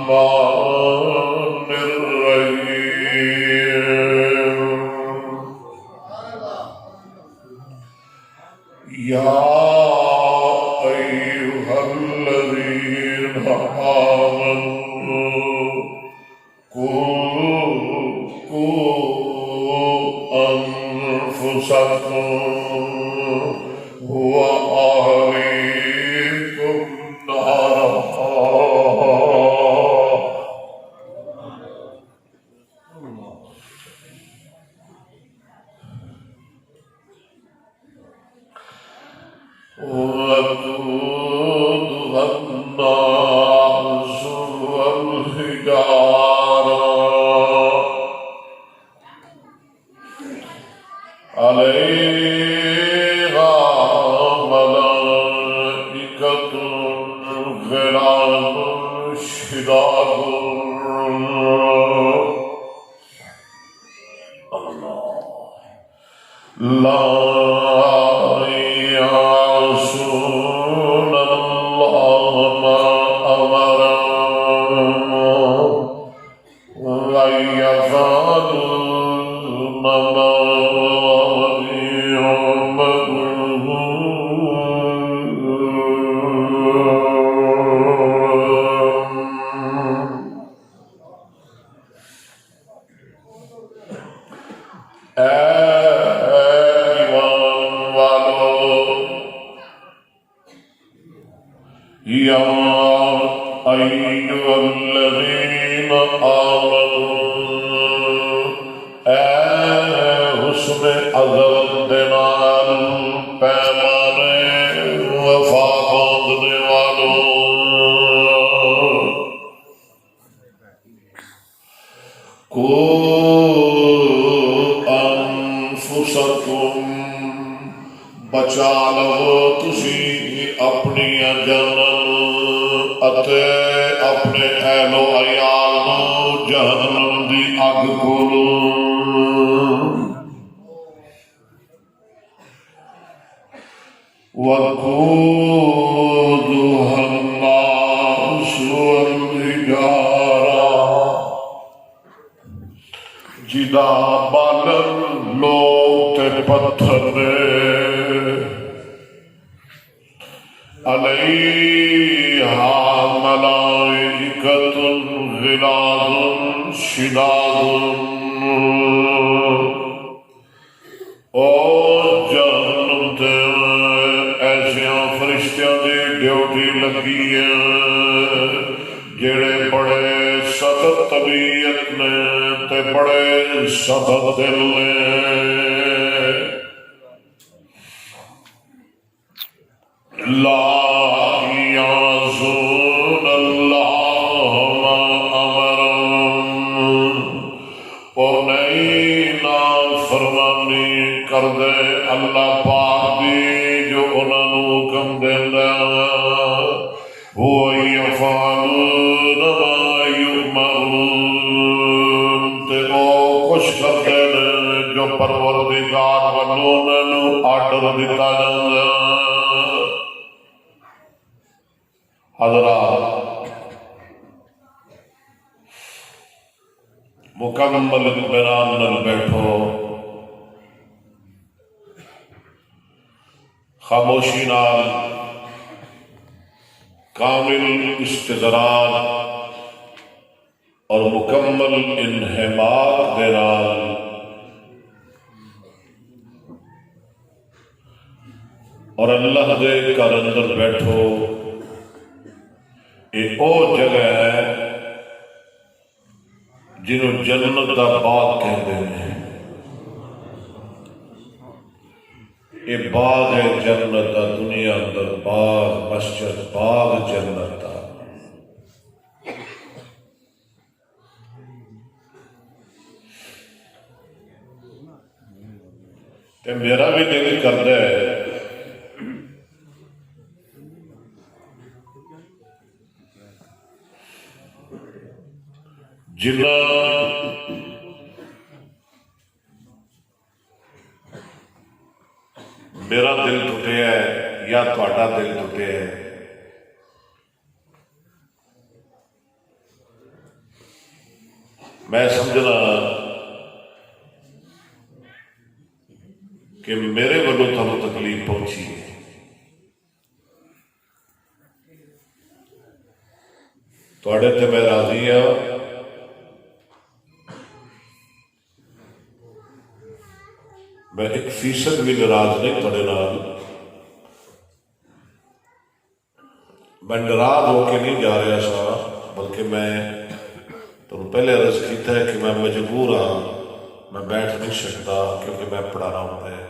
الرحمن الرحيم يا أيها الذين آمنوا قوا أنفسكم وأهليكم نارا وقودها الناس والحجارة عليها ملائكة غلاظ شداد لا يعصون الله ما أمرهم ويفعلون ما يا أيها الذين آمنوا حسن عزم دنال پیمانے وفا باندھنے والوں قوا انفسکم بچا لو تسی اپنی جاناں اتے اپنے اہل و عیال نو جہنم دی اگ کولوں وقودها الناس والحجارة جدا بالن لوگ تے پتھر نے علیہا ملائکۃ غلاظ شداد اور جہنم تے ایسیاں فرشتیاں دی ڈیوٹی لگی ہے جڑے بڑے سخت طبیعت نے تے بڑے سخت دل نے لا يعصون الله ما أمرهم اور نہیں نافرمانی کر دے اللہ پاک دی جو انہاں نوں حکم دیندا وَيَفْعَلُونَ مَا يُؤْمَرُونَ تے او کچھ کردے نے جو پروردگار والوں انہاں نوں آرڈر دتا جاندا حضرات مکمل اطمینان نال بیٹھو خاموشی نال کامل استدراج اور مکمل انہماک دے نال اور اللہ دے گھر اندر بیٹھو یہ او جگہ ہے جنہوں جنت دا باغ کہتے ہیں یہ باغ ہے جنت دا دنیا اندر باغ مسجد باغ جنت دا تے میرا بھی دل کرتا ہے جنہ میرا دل ٹوٹیا ہے یا تہاڈا دل ٹوٹیا ہے میں سمجھنا کہ میرے والوں تھانوں تکلیف پہنچی ہے، تواڈے تے میں راضی ہاں، میں 1% بھی ناراض نہیں تواڈے نال، میں ناراض ہو کے نہیں جا رہا سا، بلکہ میں تمہیں پہلے عرض کیتا ہے کہ میں مجبور ہاں، میں بیٹھ نہیں سکتا کیونکہ میں پڑھانا ہوتا ہے۔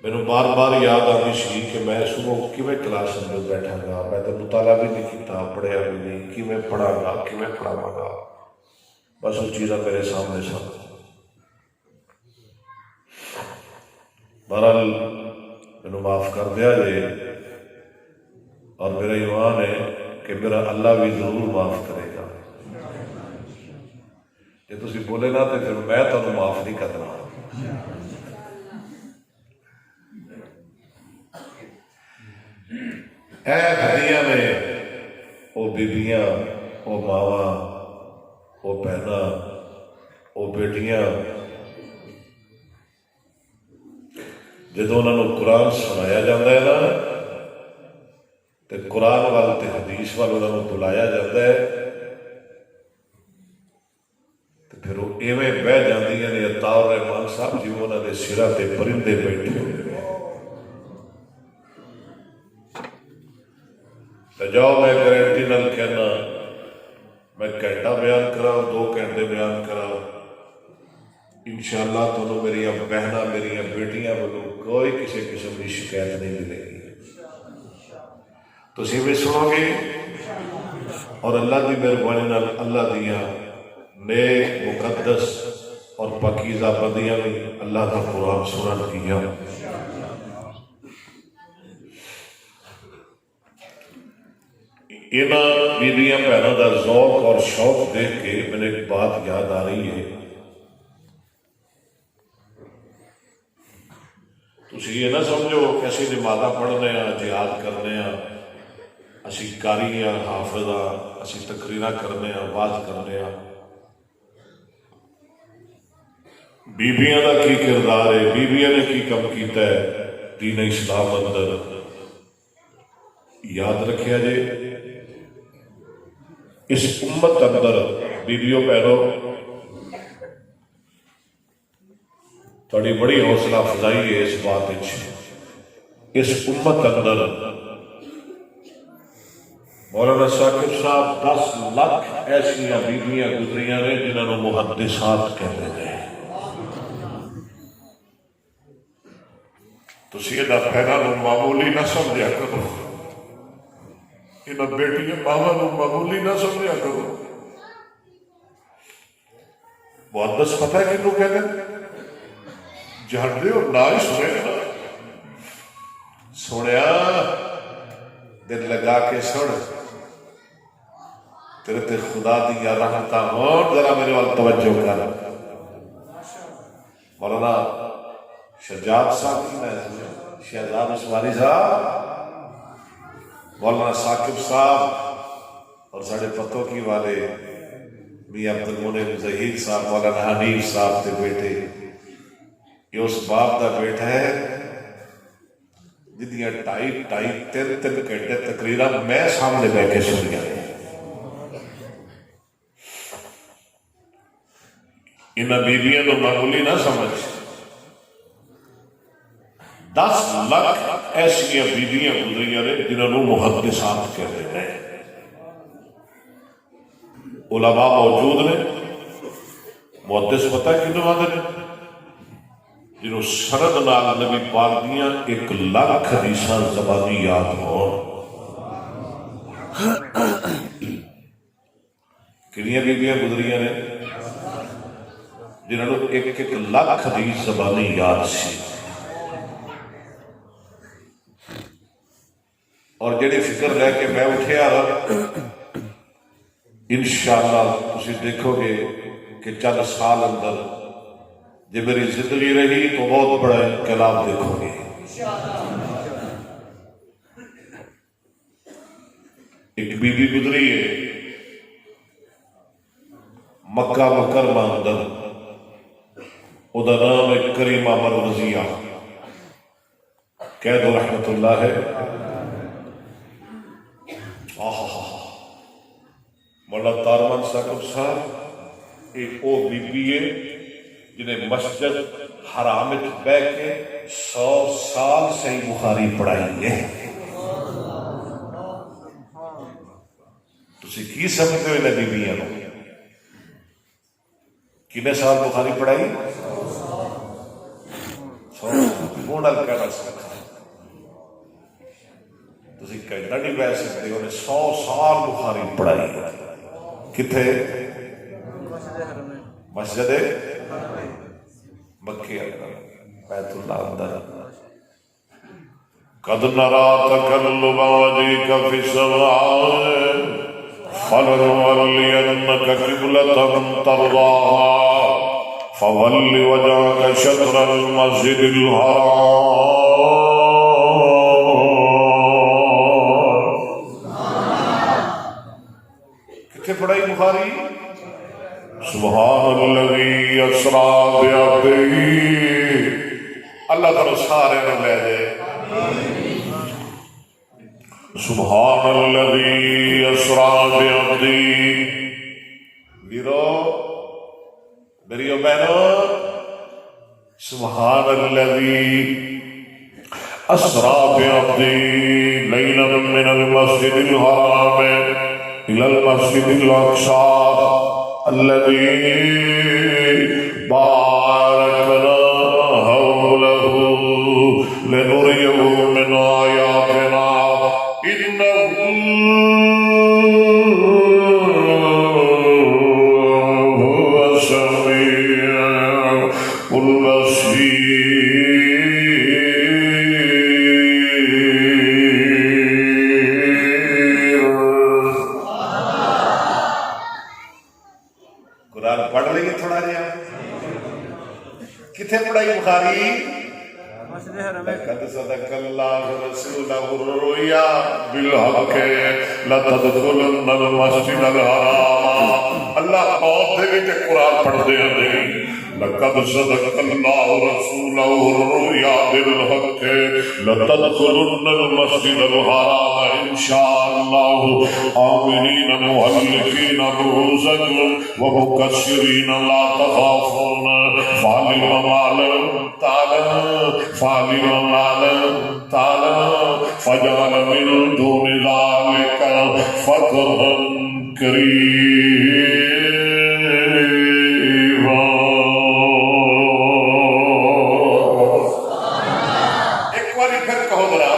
میرے بار بار یاد آتی سی کہ میں صبح کیویں کلاس میں بیٹھا گا، میں تو مطالعہ بھی نہیں کیتا، پڑھیا بھی نہیں، کیویں پڑھا گا، کیویں پڑھاواں گا، بس وہ چیزاں میرے سامنے سن۔ بہرحال مینوں معاف کر دیا جے، اور میرا ایمان ہے کہ میرا اللہ بھی ضرور معاف کرے گا۔ جے تسی بولے نا تو پھر میں تمہیں معاف نہیں کرنا۔ اے گھریاں نے او بیبیاں، او ماواں، او بہناں، او بیٹیاں، جدوں انہاں نوں قرآن سنایا جاتا ہے نا تے قرآن وال تے حدیث وال انہاں نوں بلایا جاتا ہے تے پھر وہ ایویں بہ جاندیاں نے عطاء الرحمان صاحب جی انہاں دے سراں تے پرندے بیٹھے ہوئے۔ تو جاؤ میں گارنٹی نال کہنا، میں گھنٹہ بیان کرا، 2 گھنٹے بیان کرا، انشاءاللہ تمہیں میری بہناں، میری بیٹیاں والوں کوئی کسی قسم کی شکایت نہیں ملے گی۔ تسی بھی سنو گے اور اللہ کی مہربانی نال اللہ دیاں نیک مقدس اور پاکیزہ بندیاں بھی اللہ کا قرآن سنن گیا۔ انہاں بیویاں بہنوں کا ذوق اور شوق دیکھ کے میں ایک بات یاد آ رہی ہے۔ تسی یہ نہ سمجھو کہ اسی نمازاں پڑھنے ہاں، جہاد کرنے ہاں، اسی قاری ہاں، حافظ ہاں، اسی تقریراں کرنے ہاں، واز کرنے ہاں۔ بیبیاں دا کی کردار ہے، بیبیاں نے کی کم کیتا ہے دین اسلام اندر، یاد رکھیا جے۔ اس امت اندر بیبیوں بہنوں تھوڑی بڑی حوصلہ افزائی ہے اس بات اس امت اندر مولانا صاحب 10 لاکھ ایسیاں بیبیاں گزریاں نے جنہوں نے محدثات کہتے ہیں۔ تسی یہ پہنا نو معمولی نہ سمجھا کرو، انہاں بیٹیاں ماواں نو معمولی نہ سمجھا کرو۔ محدث پتہ ہے کنوں کہتے ہیں؟ جانتے ہو نہ ہی سنیا دل لگا کے سن، تیرے تے خدا دیا رحمتاں ہون، ذرا میرے وال توجہ کر۔ مولانا شجاعت صاحب کی میں شہزاد عثمانی صاحب، مولانا ثاقب صاحب اور ساڑھے پتوں کی والے میاں عبد المنعم ظہیر صاحب، مولانا حنیف صاحب کے بیٹے، یہ اس باپ کا بیٹا ہے جدیاں 2.5-3 گھنٹے تقریرا میں سامنے بیٹھ کے سن گیا۔ انہاں بیبیاں تو معمولی نہ سمجھ، 10 لاکھ ایسیاں بیبیاں گزریاں نے جنہوں نے محدثات کہتے ہیں۔ علماء موجود نے، محدث پتہ ہے کنوں آدھے نے؟ جنہوں سند نال نبی پاک دیاں 1 لاکھ حدیثاں زبانی یاد ہون۔ کنیاں بیبیاں گزریاں نے جنہوں نے 1 لاکھ حدیث زبانی یاد سی۔ اور جڑی فکر لے کے میں اٹھیا انشاءاللہ تسی دیکھو گے کہ چند سال اندر جب میری زندگی رہی تو بہت بڑا انقلاب دیکھو گے۔ ایک بی بی گزری ہے مکہ مکرمہ اندر او دا نام ہے کریمہ مروزیہ کہہ دو رحمت اللہ ہے. مولا تارمن صاحب صاحب ایک او بی بی ہے جنہیں مسجد حرام وچ بیٹھ کے 100 سال صحیح بخاری پڑھائی ہے. تسی کی سمجھتے ہو انہیں بیبیاں نو کنے سال بخاری پڑھائی؟ 100 نال کہنا سکتا تسی کہنا نہیں بہ سکتے انہیں 100 سال بخاری پڑھائی. کتھے؟ مسجد مکے اندر بیت اللہ اندر. قد نرى تقلب وجهك في السماء فلنولينك قبلة ترضاها فول وجهك شطر المسجد الحرام. کتنے پڑھائی بخاری؟ سبحان الذی اسرا بعبدہ. اللہ تعالیٰ سارے نہ لے دے. سبحان الذی اسرا بعبدہ. میرو میریو بہنو سبحان الذی اسرا بعبدہ لیلا من المسجد الحرام الى المسجد الاقصى الذي باركنا حوله لنريه من آياتنا إنه هو السميع البصير. قرآن پڑھ لیں گے تھوڑا جہا. کتنے پڑھائی بخاری؟ لقد صدق اللہ رسولہ الرؤیا بالحق لتدخلن المسجد الحرام. اللہ خوف دے وچ قرآن پڑھدے ہیں. لقد صدق اللہ رسولہ الرؤیا بالحق لتدخلن المسجد الحرام انشاءاللہ آمنین محلقین رؤوسکم ومقصرین لا تخافون فعلم ما لم تعلم فعلم ما لم تعلم فجعل من دون ذلك فتحا قریبا. ایک باری پھر کہو ذرا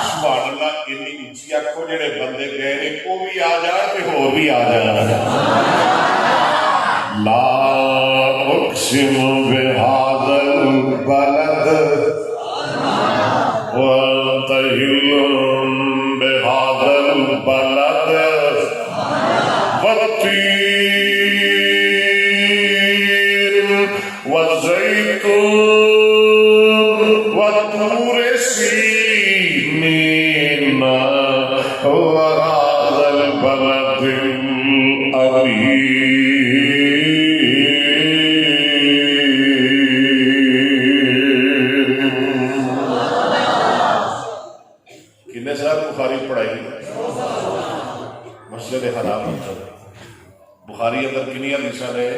سبحان اللہ. اتنی اونچی آنکھوں جڑے بندے گئے نے وہ بھی آ جائے تے ہور بھی آ جائے. لا اقسم بهذا البلد وانت حل بهذا البلد والتين والزيتون وطور سينين وهذا البلد الأمين. بخاری پڑھائی مسجد حرام اندر. بخاری اندر کنی حدیثاں نے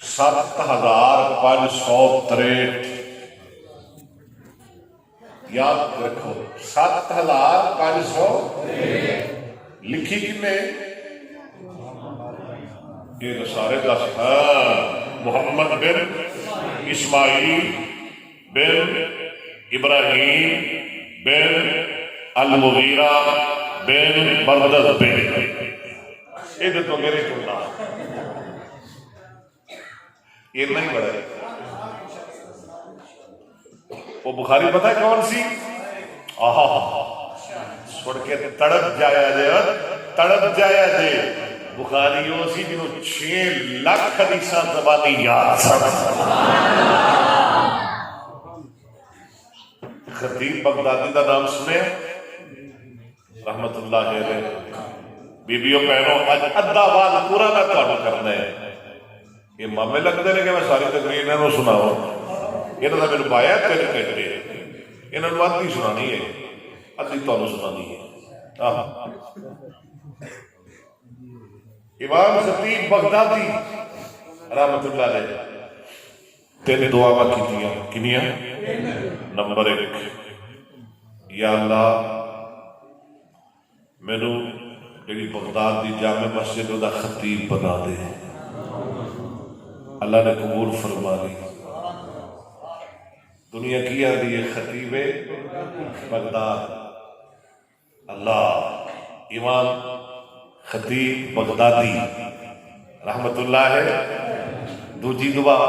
7563. یاد رکھو 7563 لکھی کنے یہ سارے 10. محمد بن اسماعیل بن ابراہیم بن المغیرہ بن بردد بن. یہ تو میرے چلنا یہ نہیں بڑھا. وہ بخاری پتہ ہے کون سی؟ سن کے تڑپ جایا جے تڑپ جایا جے. بخاری وہ سی جنہوں 6 لاکھ حدیثاں زبانی یاد سن. خطیب بغدادی دا نام سنے رحمت اللہ علیہ. بیبیوں بہنوں اج ادھا آواز پورا میں تمہیں کرنا ہے. یہ مامے لگتے ہیں کہ میں ساری تقریر انہوں سناؤں. یہاں کا میرے پایا 3 گھنٹے انہوں نے ادھی سنانی ہے ادھی تمہیں سنانی ہے. امام خطیب بغدادی رحمت اللہ علیہ 3 دعا کیتیاں. کنیاں؟ نمبر 1، یا اللہ مینو جی بغداد دی جامع مسجد دا خطیب بنا دے. اللہ نے قبول فرما لی. دنیا کی آدھی ہے خطیب بغداد. اللہ امام خطیب بغدادی رحمت اللہ ہے. دوجی دعا،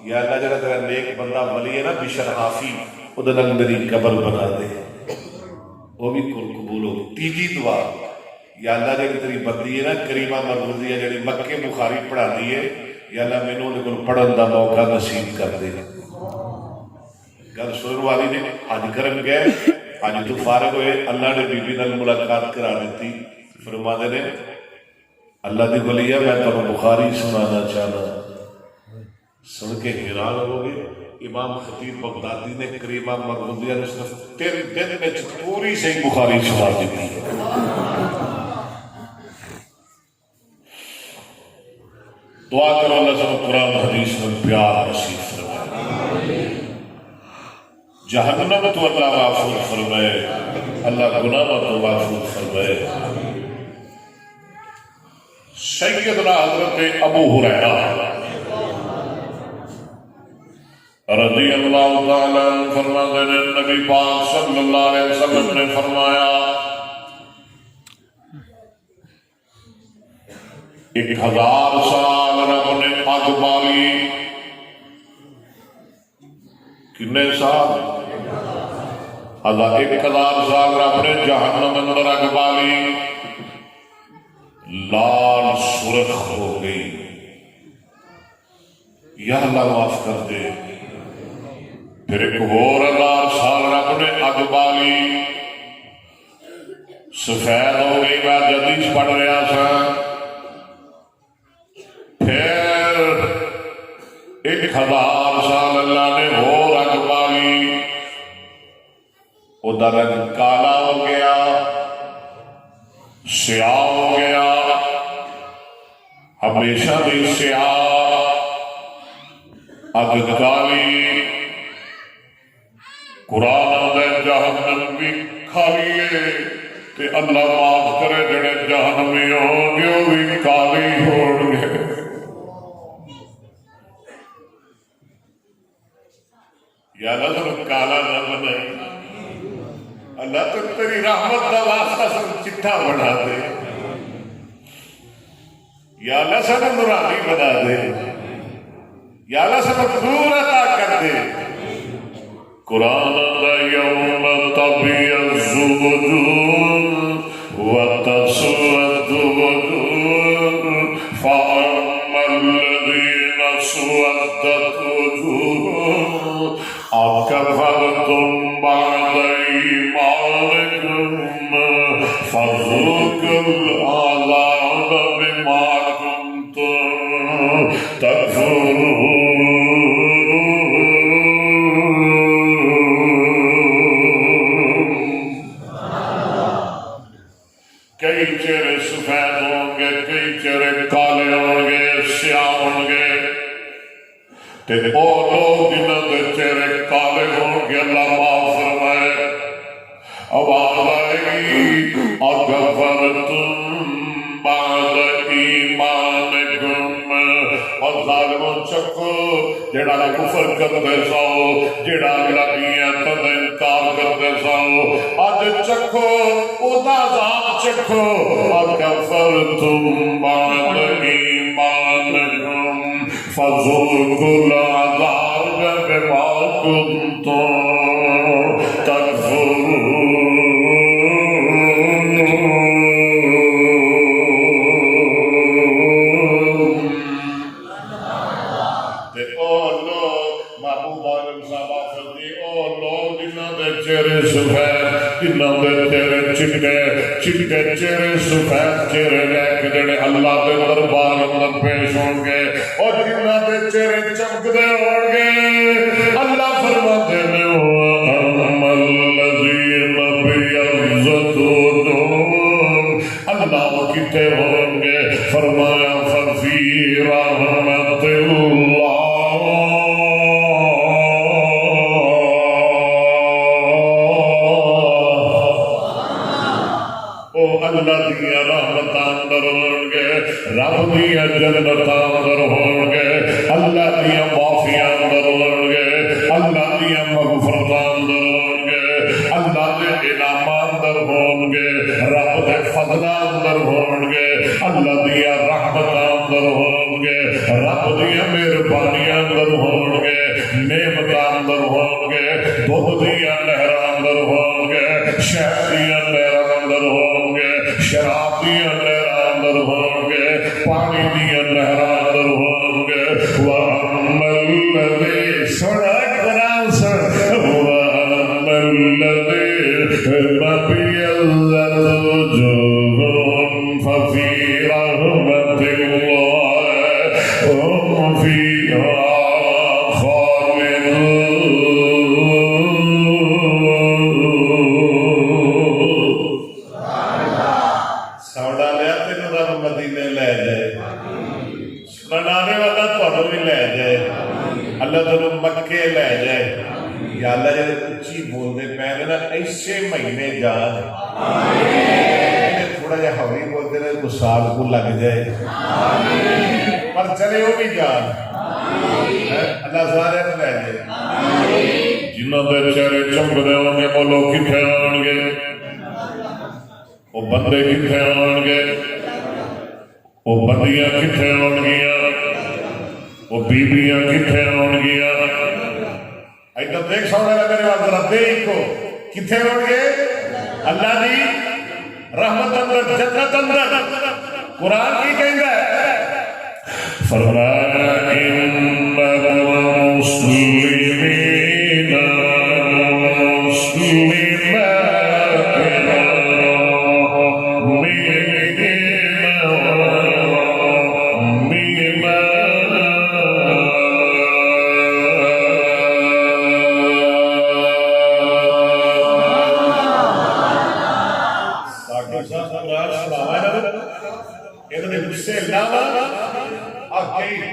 یا اللہ جڑا تیرا نیک بندہ ولی ہے نا بشر حافی وہ میری قبر بنا دے، وہ بھی قبول ہو. تیجی دعا، یا اللہ جی تیری بندی ہے نا کریمہ مرغوزیہ جڑی مکے بخاری پڑھا دی ہے، یا اللہ مینوں دے کول پڑھن دا موقع نصیب کر دے. گل سنن والی نے حج کرن گئے، حج تو فارغ ہوئے، اللہ نے بی بی نال ملاقات کرا دیتی. فرماتے نے اللہ دی ولی ہے میں تمہیں بخاری سنانا چاہنا. سن کے حیران ہو گئے. امام خطیب بغدادی نے کریمہ مرغوزیہ نے صرف 3 دن میں پوری صحیح بخاری سنا دیتی ہے. دعا کرو اللہ سب قرآن حدیث میں پیار نصیب فرمائے. جہنم تو اللہ محفوظ فرمائے، اللہ گناہ تو محفوظ فرمائے. سیدنا حضرت ابو ہریرہ رضی اللہ تعالیٰ عنہ فرماتے ہیں نبی پاک صلی اللہ علیہ وسلم نے فرمایا 1000 سال رب نے اگ بالی. کنے سال؟ 1000 سال رب نے جہنم اندر اگ بالی، لال سرخ ہو گئی. یا اللہ معاف کر دے. پھر ایک اور 1000 سال رب نے اگ بالی، سفید ہو گئی. میں جدید پڑھ رہا سا. پھر 1000 سال اللہ نے اور اگ بالی، وہ رنگ کالا ہو گیا، سیاہ ہو گیا، ہمیشہ بھی سیاہ، اگ کالی. قرآن دے جہنم بھی کھالی ہے تے اللہ معاف کرے جڑے جہنمی ہوں گے وہ بھی کالی ہوں گے. یا اللہ سب کالا نہ بنائے. اللہ تو تیری رحمت دا واسطہ سب چٹھا بنا دے. یا اللہ سب نورانی بنا دے. یا اللہ سب نور عطا کر دے. قرآن دا یوم تبیض وجوہ وتسود وجوہ فأما الذین اسودت وجوہ اکفرتم بعد ایمانکم فذوقوا العذاب بما کنتم تکفرون. کئی چہرے سفید ہوں گے، کئی چہرے کالے ہوں گے، سیاہ ہوں گے. تے وہ لوگ جنہاں دے چہرے کالے ہوں گے اللہ معاف فرمائے. آواز آئے گی اکفرتم بعد ایمانکم. اور ظالموں چکو جڑا کفر کرتے سو، جڑا نبیاں تو انکار کرتے سو، اج چکو او دا عذاب چکو. اکفرتم بعد ایمانکم فذوقوا العذاب بما کنتم تکفرون. چہرے سفید، جنہ جنہاں دے چہرے چٹے چٹے چہرے سفید چہرے لے کے جڑے اللہ دے دربار اندر پیش ہوں گے اور جنہاں دے چہرے چمکدے ہوں گے اللہ فرماتے ہیں وَأَمَّا الَّذِينَ بِيَضَّتْ وُجُوهُهُمْ اللہ وہ کتے ہوں گے فرمایا فَفِي رَحْمَتِ اللَّهِ اللہ دیا رحمتاں اندر ہون گے رب دیا جنتاں اندر ہون گے اللہ دیا معافیاں اندر ہون گے اللہ دیا مغفرتاں اندر ہون گے اللہ دے انعامات اندر ہون گے رب دے فضلاں اندر ہون گے اللہ دیا رحمتاں اندر ہون گے رب دیا مہربانیاں اندر ہون گے نعمتاں اندر ہون گے دودھ دیا نہراں اندر ہون گے شہد دیا نہراں اندر ہون گے شراب دیا نہراں اندر ہون گے پانی دیا نہراں اندر ہون گے وَأَمَّا الَّذِي سُنَا قرآن سن وَأَمَّا الَّذِينَ بِيَضَّتْ وُجُوهُهُمْ فَفِي رَحْمَتِ اللَّهِ هُمْ فِيهَا اللہ تعالیٰ مکے لے جائے یا اللہ جب اچھی بول دے پہلے نا ایسے مہینے جان تھوڑا جا ہوئی بولتے رہے تو سال کو لگ جائے پر چلے وہ بھی جان اللہ سارے لے جائے جنہوں دے چہرے چمکدے ہوں گے وہ لوگ کتنے آن گے وہ بندے کتنے آن گے وہ بندیاں کتنے آن گیا وہ بیبیاں کتنے ہون گیا ایدہ دیکھ سوڑے لگا میرے بات ذرا دیکھ کو کتنے ہون گے اللہ دی رحمت اندر جنت اندر قرآن کی کہیں گا فرمایا انہم مسلمین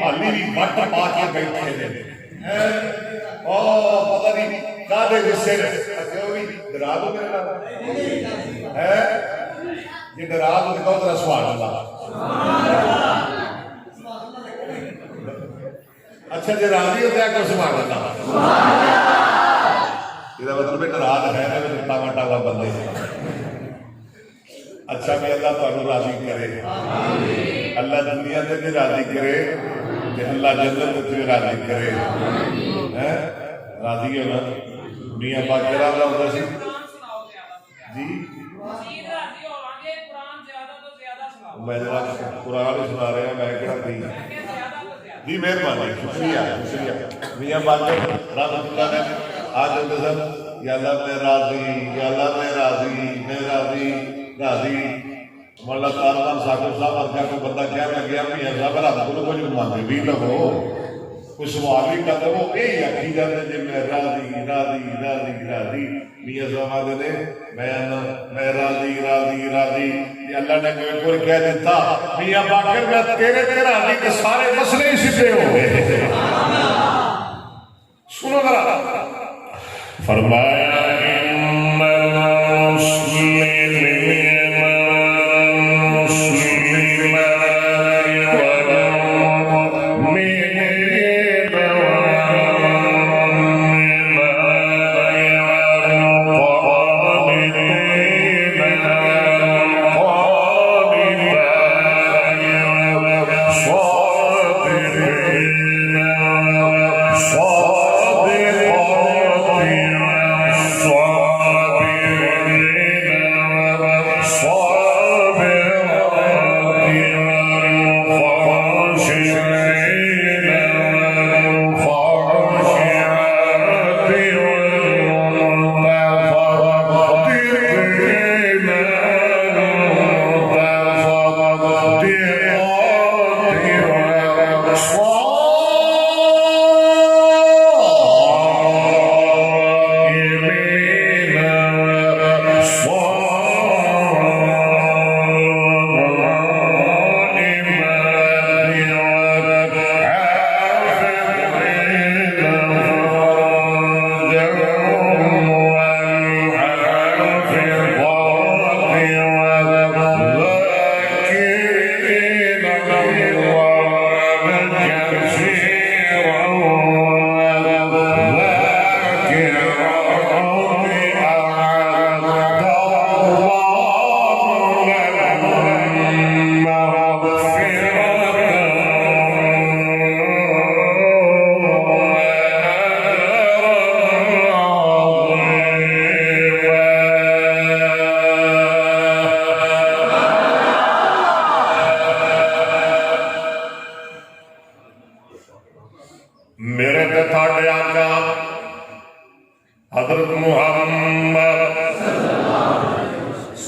حالی بھی بٹ پا کے بیٹھے دے پتہ نہیں کادے غصے نے ڈرا دو میرے نام یہ ڈرا دو دکھاؤ ذرا سبحان اللہ اچھا جی راضی ہوتا ہے کہ سبحان اللہ یہ مطلب ڈرا ہے ٹاوا ٹاوا بندے اچھا بھی اللہ تعالیٰ راضی کرے اللہ دنیا سے بھی راضی کرے کہ اللہ جنت سے بھی راضی کرے راضی ہے نا میاں پاک کرا رہا ہوتا سی جی میں جناب قرآن سنا رہے ہیں میں کہنا نہیں جی مہربانی شکریہ شکریہ میاں پاک رحمت اللہ نے آج ہوتے سب یا اللہ میں راضی یا اللہ میں راضی میں راضی راضی مولا کاروان صاحب آخیا کوئی بندہ کہہ لگیا بھی ایسا بھلا کو کچھ مانگے بھی لگو کوئی سوال ہی کر وہ یہی آخی جاتے جی میں راضی راضی راضی راضی میاں صاحب نے میں راضی راضی راضی اللہ نے کوئی کہہ دیتا میاں باقر میں تیرے راضی کے سارے مسئلے ہی سیدھے ہو گئے سنو ذرا فرمایا ان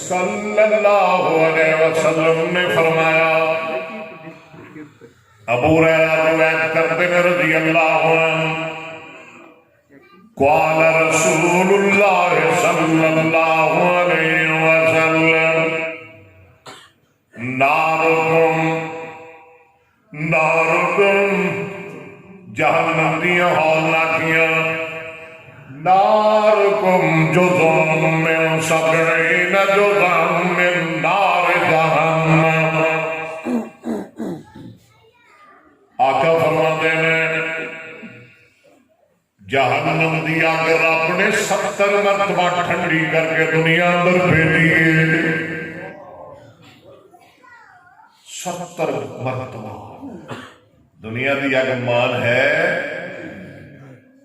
صلی اللہ علیہ وسلم نے فرمایا، ابو ہریرہ روایت کرتے ہیں رضی اللہ عنہ، قال رسول اللہ صلی اللہ علیہ وسلم نارکم جہنم دیا ہولنکیاں، نارکم جزء من 70 جزءا من نار جہنم۔ آقا فرماتے ہیں جہنم دی آگ رب نے 70 مرتبہ ٹھنڈی کر کے دنیا اندر بھیجی ہے، 70 مرتبہ دنیا دی اگ مان ہے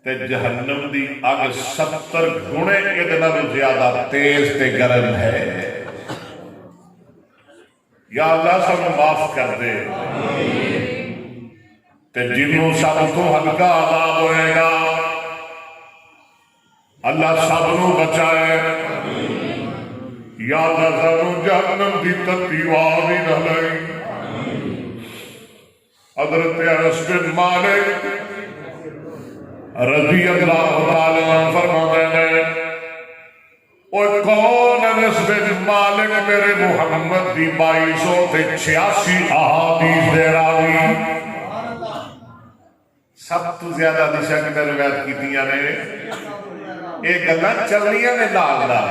تے جہنم دی اگ 70 گنے ادنا زیادہ تیز تے گرم ہے۔ یا اللہ سب معاف کر دے تے جنوں سب تو ہلکا عذاب ہوئے گا اللہ سب نو بچائے۔ یا اللہ سب نو جہنم دی تتی وادی نہ لئی۔ حضرت انس بن مالک رضی اللہ تعالی عنہ فرماتے ہیں، اوہ کون انس بن مالک میرے محمد دی 2286 احادیث دے راوی، سب تو زیادہ حدیثاں کنے روایت کیتیاں نے، ایک گلاں چلنیاں نے نال نال،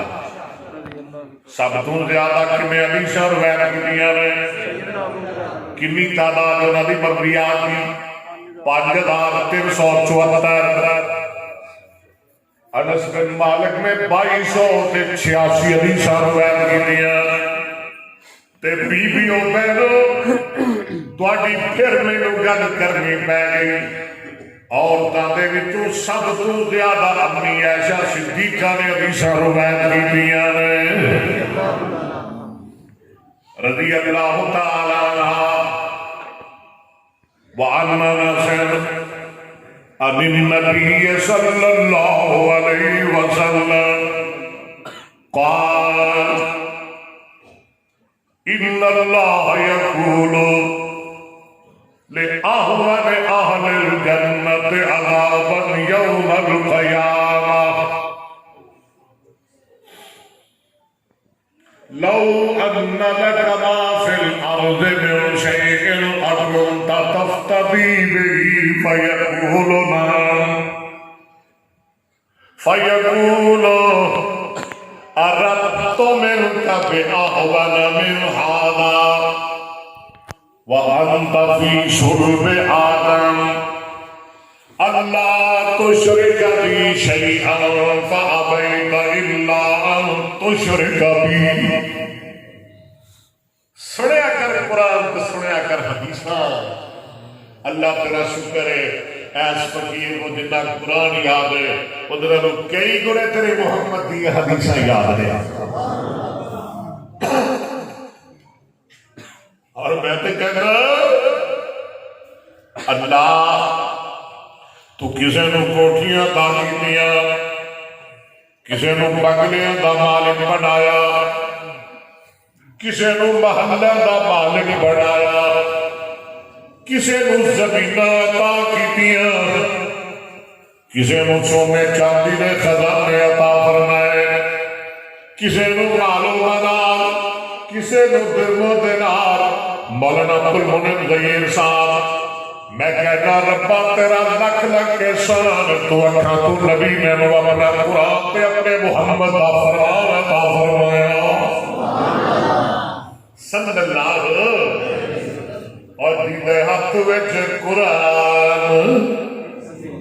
سب تو زیادہ کنے حدیثاں روایت کیتیاں نے، کنی تعداد انہاں دی مرویات دی 5374۔ انس بن مالک میں 2286 حدیثاں روایت کیتیاں تے بیبیوں بہنوں تواڈی پھر مینوں گل کرنی پے گئی۔ عورتاں دے وچوں سب تو زیادہ امی عائشہ صدیقہ نے حدیثاں روایت کیتیاں نے رضی اللہ تعالی عنہا۔ وعن انس عن النبي صلى الله عليه وسلم قال إن الله يقول لأهون أهل الجنة عذابا يوم القيامة لو أن لك ما في الأرض من شيء أكنت تفتدي به فيقول نعم فيقول أردت منك بأهون من هذا وأنت في صلب آدم ألا تشرك بي شيئا فأبيت إلا أن تشرك بي۔ سنیا کر قرآن تو سنیا کر حدیثاں، اللہ تیرا شکر ہے ایس فقیر کو جنہ قرآن یاد ہے ادھر کئی گنے تیرے محمد دی حدیثاں یاد ہے۔ اور میں تے کہنا اللہ تو کسے نو کوٹھیاں دا کیتیاں، کسے نو بنگلیاں دا مالک بنایا، کسے نو محلہ دا مالک بنایا، کسے نو زمیناں عطا کیتیاں، کسے نو سونے چاندی دے خزانے عطا فرمائے، کسے نو مال و منال، کسے نو درم و دینار۔ مولانا عبد المنعم ظہیر صاحب میں کہنا ربا تیرا لکھ لکھ احسان، تو اکھاں تو نبی میں نو اپنا قرآن پہ اپنے محمد دا فرمان عطا فرمایا صلی اللہ۔ اور دیدے ہاتھ وچ قرآن،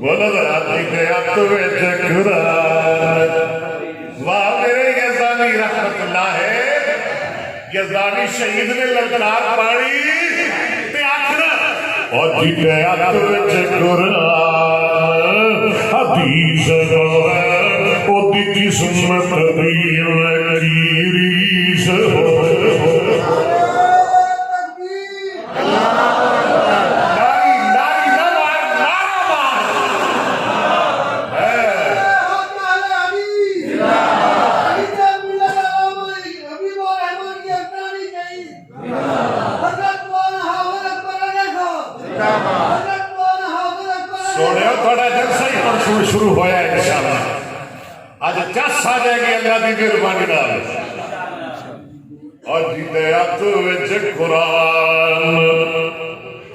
بولو ذرا دیدے ہاتھ وچ قرآن۔ واہ میرے یزدانی رحمت اللہ ہے، یزدانی شہید نے للکار پاڑی تے آخر اور دیدے ہاتھ وچ قرآن، حدیث جو ہے او دی قسمت دی ریس ہو۔ شروع ہوا ہے انشاءاللہ آج چس آ جائے گی اللہ دی مہربانی نال اور جیتے ات وچ قرآن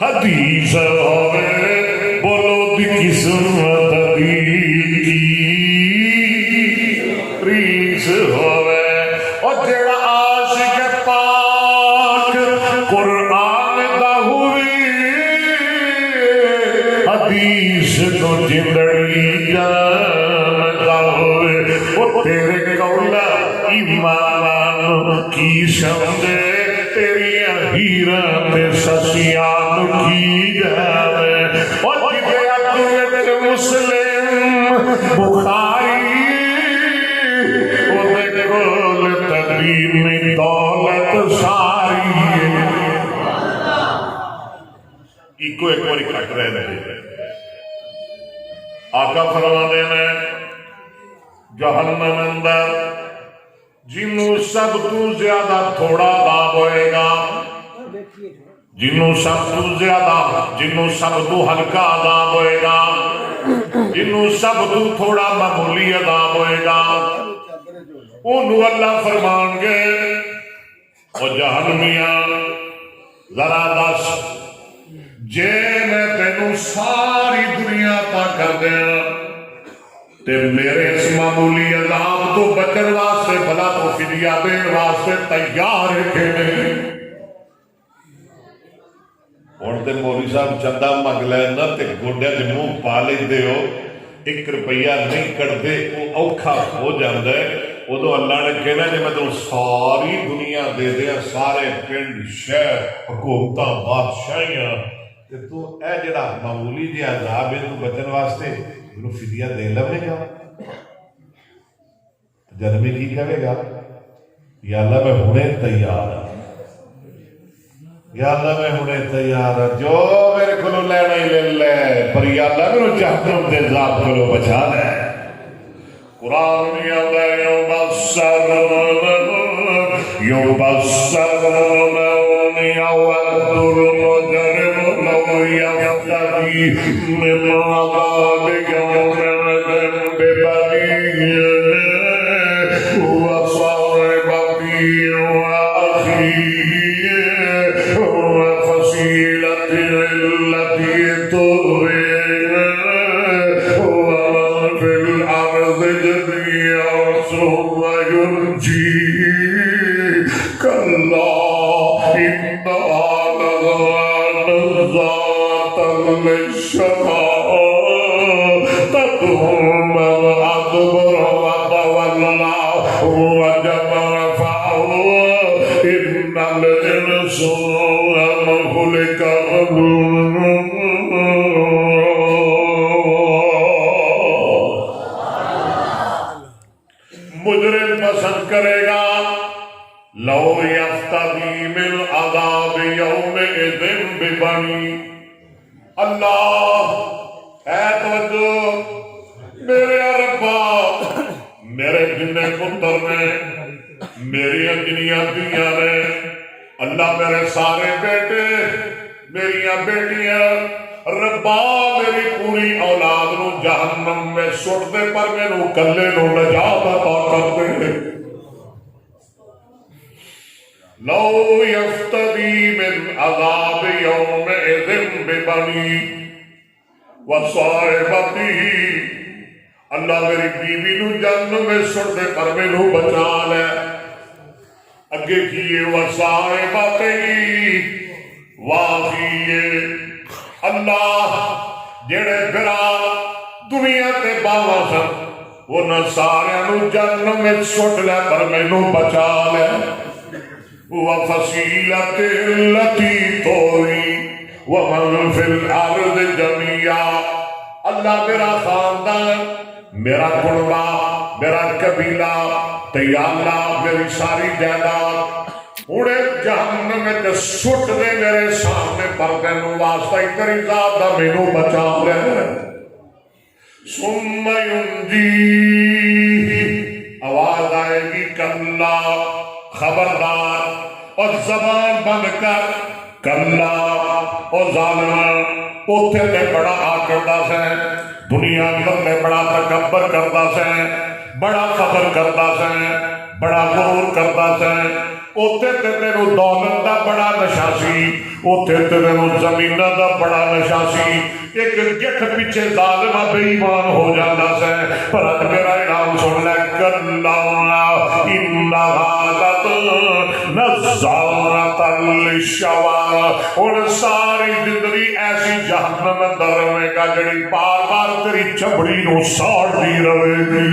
حدیث ہوئے بولو دی قسمت دی ریس ہوئے اور جڑا عاشق پاک قرآن دا ہوئی حدیث تو جندڑی جانتا ہوئے وہ تیرے قولا ایمان کی سمجھے تیری ہیران سسیان کی جاوے اور جتے اکویت مسلم بخاری وہ دیکھول تقدیم دولت ساری ایک باری کٹ رہے آقا فرمانے میں جہنم اندر جنوں سب تو زیادہ تھوڑا عذاب ہوئے گا جنوں سب تو زیادہ جنوں سب تو ہلکا عذاب ہوئے گا جنوں سب تو تھوڑا معمولی عذاب ہوئے گا انہوں اللہ فرمان گے اور جہنمیاں ذرا دس جے میں تینوں ساری دنیا تا کر دیا تے میرے اس معمولی عذاب تو بچن واسطے بھلا تو فدیہ دین واسطے تیار رکھے میں اور تے مولوی صاحب چندہ منگ لینا تے گوڑیا جے منہ پا لیندے ہو 1 روپیہ نہیں کردے وہ اوکھا ہو جاندہ ہے وہ تو اللہ نے کہنا جے میں تو ساری دنیا دے دیا سارے پنڈ شہر حکومتاں بادشاہیاں تے تو اے جڑا معمولی جے عذاب ہے تو بچن واسطے انہوں فدیہ دے لوے گا جنمی کی کہے گا یا اللہ میں ہونے تیار ہوں یا اللہ میں ہونے تیار ہوں جو میرے کھلو لینا ہی لے لے پر یا اللہ میرے جہنم دے ذات کھلو بچا لے قرآن میں آدھا یبصرون یود المجرم لو یفتدی من عذاب یوم ببنیہ وصاحبته وأخيه وفصيلته التي تؤويه ومن في الأرض جميعا ثم ينجيه كلا إنها نزاعة للشقاء تدعو من أدبر وتولى وجمع فأوعى إن الإنسان خلق هلوعا مجرم پسند کرے گا لو یفتدی من عذاب یومئذ ببنی اللہ اے توجہ میرے ربا میرے جنے پتر نے میری جنیاں دیاں نے اللہ میرے سارے بیٹے میریاں بیٹیاں ربا میری پوری اولاد نو جہنم میں سٹ دے پر میرے کلے نو نجات عطا کر دے لو یفتدی من عذاب یومئذ ببنی وصاحبته اللہ میری بیوی نو جہنم میں سٹ دے پر میرے بچا لے اگے کیے وصاحبته واقعی اللہ جڑے برا دنیا تے باوا سن وہ نہ سارے نو جہنم میں سٹ لے پر مینوں بچا لے وفصیلت التی توئی ومن فی الارض جميعا اللہ میرا خاندان میرا کنبہ میرا قبیلہ یا اللہ میری ساری جائیداد اڑے جہنم میں سٹ دے میرے سامنے پردے نو واسطہ تیری ذات دا مینوں بچا لے ثم ینجی آواز آئے گی کلا خبردار اور زبان بند کر کلا او ظالم اوتھے تے بڑا آکڑدا سے دنیا تے بڑا تکبر کردا سے بڑا فخر کردا سے بڑا غرور کردا سے اوتھے تے تینوں دولت دا بڑا نشہ سی اوتھے تے تینوں زمیناں دا بڑا نشہ سی ایک گٹھ پیچھے ظالم بے ایمان ہو جاتا سے پر اج میرا انعام سن لے کلا انہا نزاعۃ للشوی اور ساری زندگی ایسی جہنم اندر رہے گا جڑی بار بار تیری چمڑی نو ساڑتی رہے گی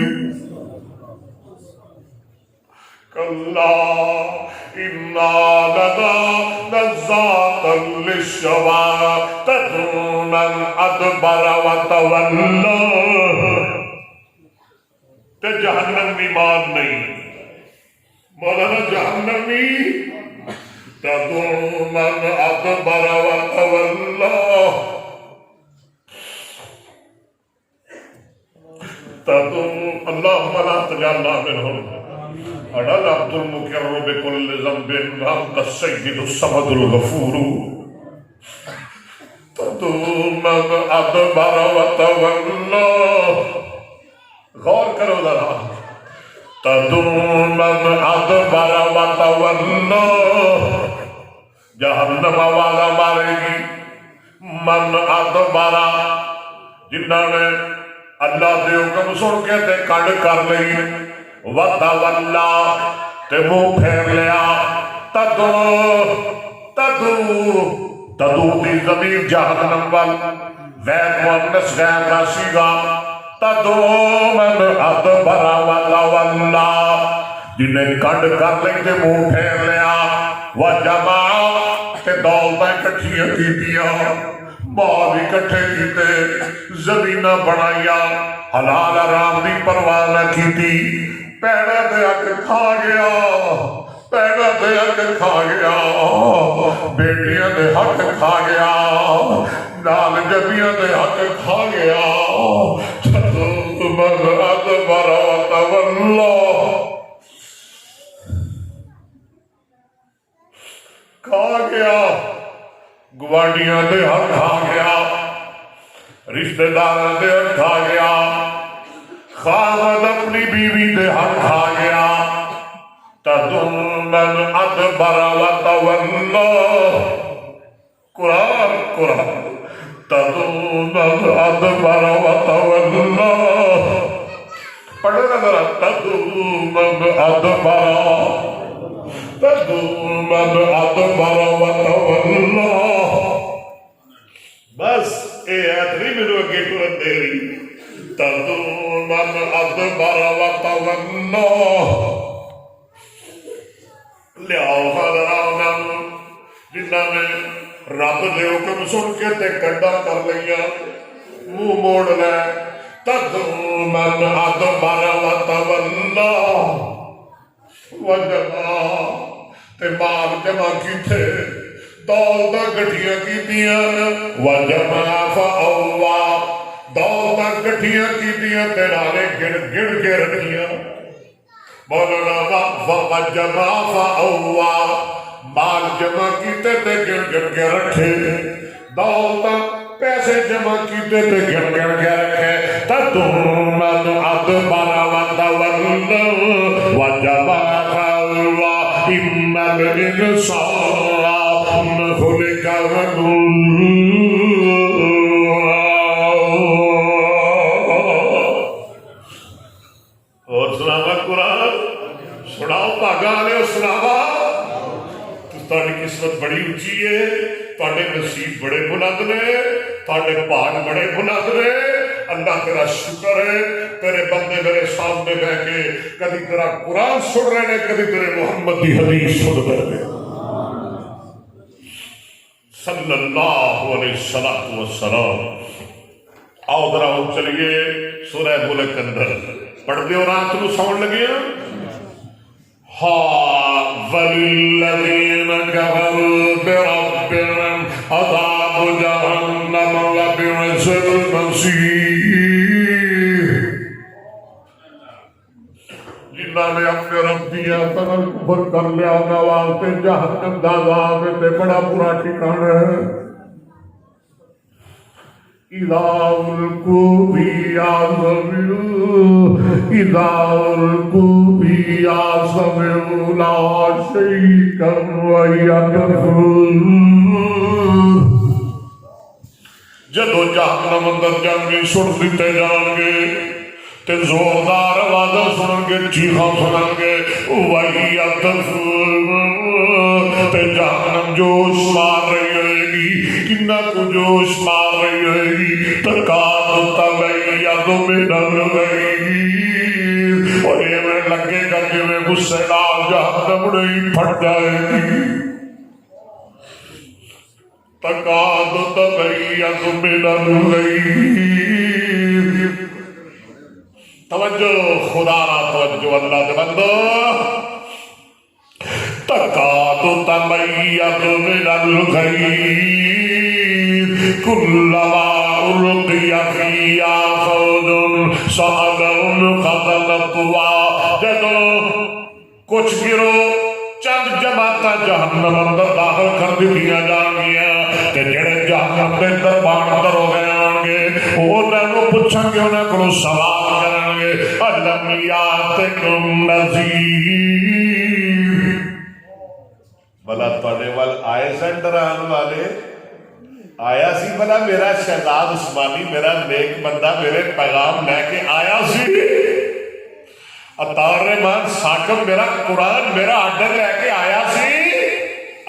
کلا انہا نزاعۃ للشوی تدعو من ادبر وتولی تے جہنم بھی مان نہیں مولانا جہنمی تدعو من ادبر وتولی تدعو اللہم لا تجعلنا منہم اڈل عبد المکر بکل ذنب وانت السید الصمد الغفور تدعو من ادبر وتولی غور کرو ذرا تدعو من ادبر وتولی جہنم آواز مارے گی من ادبر جنہاں نے اللہ دے حکم سن کے تے کڈ کر لئی وتولی تے منہ پھیر لیا تدعو دی ضمیر جہنم وال وید مؤنث غیر دا صیغہ تدعو من ادبر وتولی جنہیں کڈ کر لئی تے منہ پھیر لیا وجمع تے دولتاں اکٹھیاں کیتیاں مال اکٹھے کیتے زمیناں بنائیا حلال حرام دی پرواہ نہ کیتی پیڑا دے اک کھا گیا پیڑا دے اک کھا گیا بیٹیاں دے حق کھا گیا نال جبیاں دے حق کھا گیا تدعو من ادبر وتولی کھا گیا گوانڈیاں دے حق کھا گیا رشتہ داراں دے حق کھا گیا خاوند اپنی بیوی دے حق کھا گیا تدعو من ادبر وتولی قرآن تدعو من ادبر وتولی پڑھے نا ذرا تدعو من ادبر وتولی بس اے آدری میرے اگے ٹرن دے رہی تدعو من ادبر وتولی لیاؤ حضران جنہاں نے رب دے حکم سن کے تے کڈا کر لیا منہ موڑ لے تدعو من ادبر وتولی وجمع تے مال جمع کیتے دولت گٹھیاں کیتیاں وجمع فاوعى دولت گٹھیاں کیتیاں تے نالے گڑ گڑ کے رکھیاں مولانا وجمع فاوعى مال جمع کیتے تے گڑ گڑ کے رکھے دولت پیسے جمع کیتے تے گڑ گڑ کے رکھے تدعو من ادبر وتولی وجمع فاوعى ان الانسان خلق اور سناوا قرآن سناؤ پاگا نے سناوا تاری قسمت بڑی اونچی ہے تواڈے نصیب بڑے بلند نے تواڈے بھاگ بڑے بلند نے اللہ تیرا شکر ہے تیرے بندے میرے سامنے بیٹھ کے کبھی تیرا قرآن سن رہے ہیں کبھی تیرے محمد دی حدیث سن رہے ہیں صلی اللہ علیہ وسلم آؤ ذرا چلیے سورہ ملک اندر پڑھ دیو رات نو سون لگے ہاں والذین کفروا بربهم عذاب جہنم وبئس المصیر جنہوں نے اپنے رب دیا تنر کفر لیا واسطے جہنم دا عذاب تے بڑا برا ٹھکانہ ہے. اِذَا أُلْقُوا فِيهَا سَمِعُوا لَهَا شَهِيقًا وَهِيَ تَفُورُ. جدو جہنم اندر جنگی سٹ دیتے جان گے تے زوردار آواز سنن گے چیخاں سنن گے وہی تے جہنم جوش مار رہی ہوئے گی کنا کو جوش مار رہی ہوئے گی تکاد تبید من الغیظ اور یہ میں لگے گا کہ میں غصے نال جہنم نہیں پھٹ جائے گی تکاد تبید من الغیظ. توجہ خدا را توجہ اللہ دے بندو. تکاد تبید من الغیظ کلما القی فیہا فوج سألہم خزنتہا. جدو کچھ گرو چند جماعتاں جہنم اندر داخل کر دیا جان گیا کہ جڑے جہنم دے دربان اندر ہو گئے آن گے انہاں نوں پوچھن گے انہاں کولوں سوال کرن گے الم یاتکم نذیر. بلا تواڈے ول آئے سن ڈران والے آیا سی بلا میرا شہزاد عثمانی میرا نیک بندہ میرے پیغام لے کے آیا سی. عطار رحمان صاحب میرا قرآن میرا آرڈر لے کے آیا سی.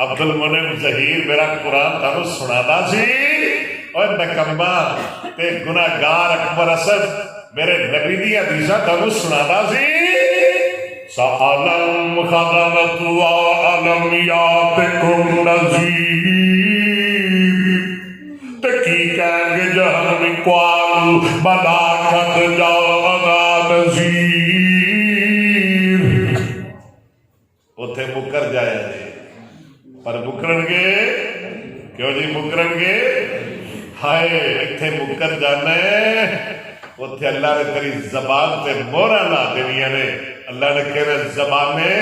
عبد المنعم ظہیر میرا قرآن تانوں سنانا سی. اور نکمہ تے گناہگار اکبراسد میرے نبی دی حدیثاں تانوں سنانا سی. سألم خزنتہا الم یاتکم نذیر. تے کی کہیں گے جہنمی قالوا بلا قد جاءنا نذیر. اتھے مکر جائے جی پر مکرن گے کیوں جی مکرن گے ہائے اتھے مکر جانا ہے. اتھے اللہ نے تیری زبان تے مورا لا دنیا نے اللہ نے کہنا زبان میں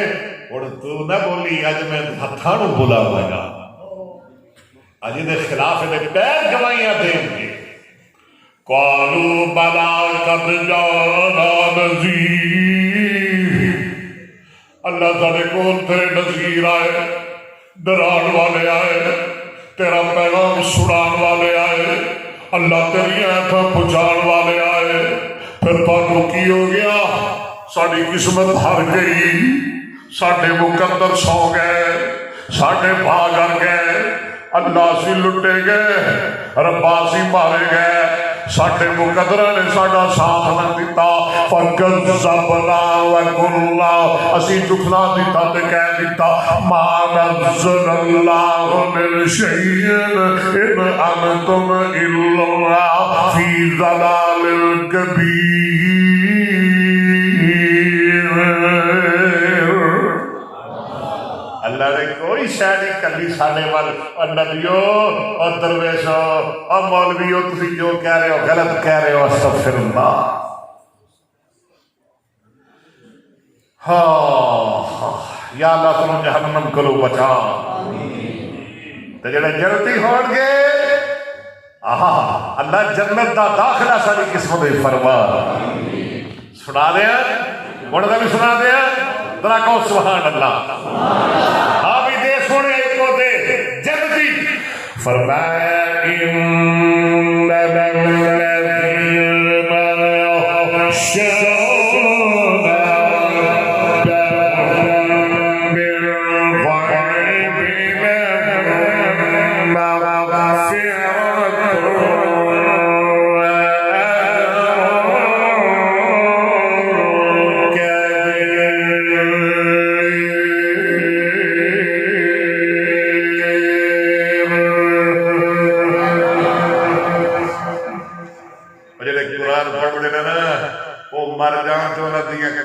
اور تو نہ بولی آج میں ہتھانو بولا ہوئے گا آج دے خلاف دے پیر گوائیاں دیں گے. قالوا بلا قد جاءنا نذیر. اللہ تعالی کون تیرے نذیر آئے ڈران والے آئے تیرا پیغام سنان والے آئے اللہ تیری ایتھا پہنچان والے آئے. پھر تانوں کی ہو گیا ساڑی قسمت ہار گئی ساڑھے مقدر سو گئے ساڑھے بھاگر گئے اللہ سی لٹے گئے ربا سی مارے گئے ساڑھے مقدرہ نے ساڑھا ساتھ نہ دیتا فَكَذَّبْنَا وَقُلْنَا اسی جھٹلا دیتا تے کہہ دیتا مَا نَزَّلَ اللَّهُ مِنْ شَيْءٍ إِنْ أَنْتُمْ إِلَّا فِي ضَلَالٍ كَبِيرٍ. اللہ نے کوئی شے نہیں کلی ساڈے ول اور نبیو اور درویشو اور مولویو تسی جو کہہ رہے ہو غلط کہہ رہے ہو استغفر اللہ. یا اللہ تم جہنم کلو بچا تے جڑے جنتی ہون گے اللہ جنت دا داخلہ ساری قسمت فرما. سنا دیا ہن دا بھی سنا دیا ذرا کہو سبحان اللہ. ہاں بھی دے سونے ایک کو دے جنتی فرمایا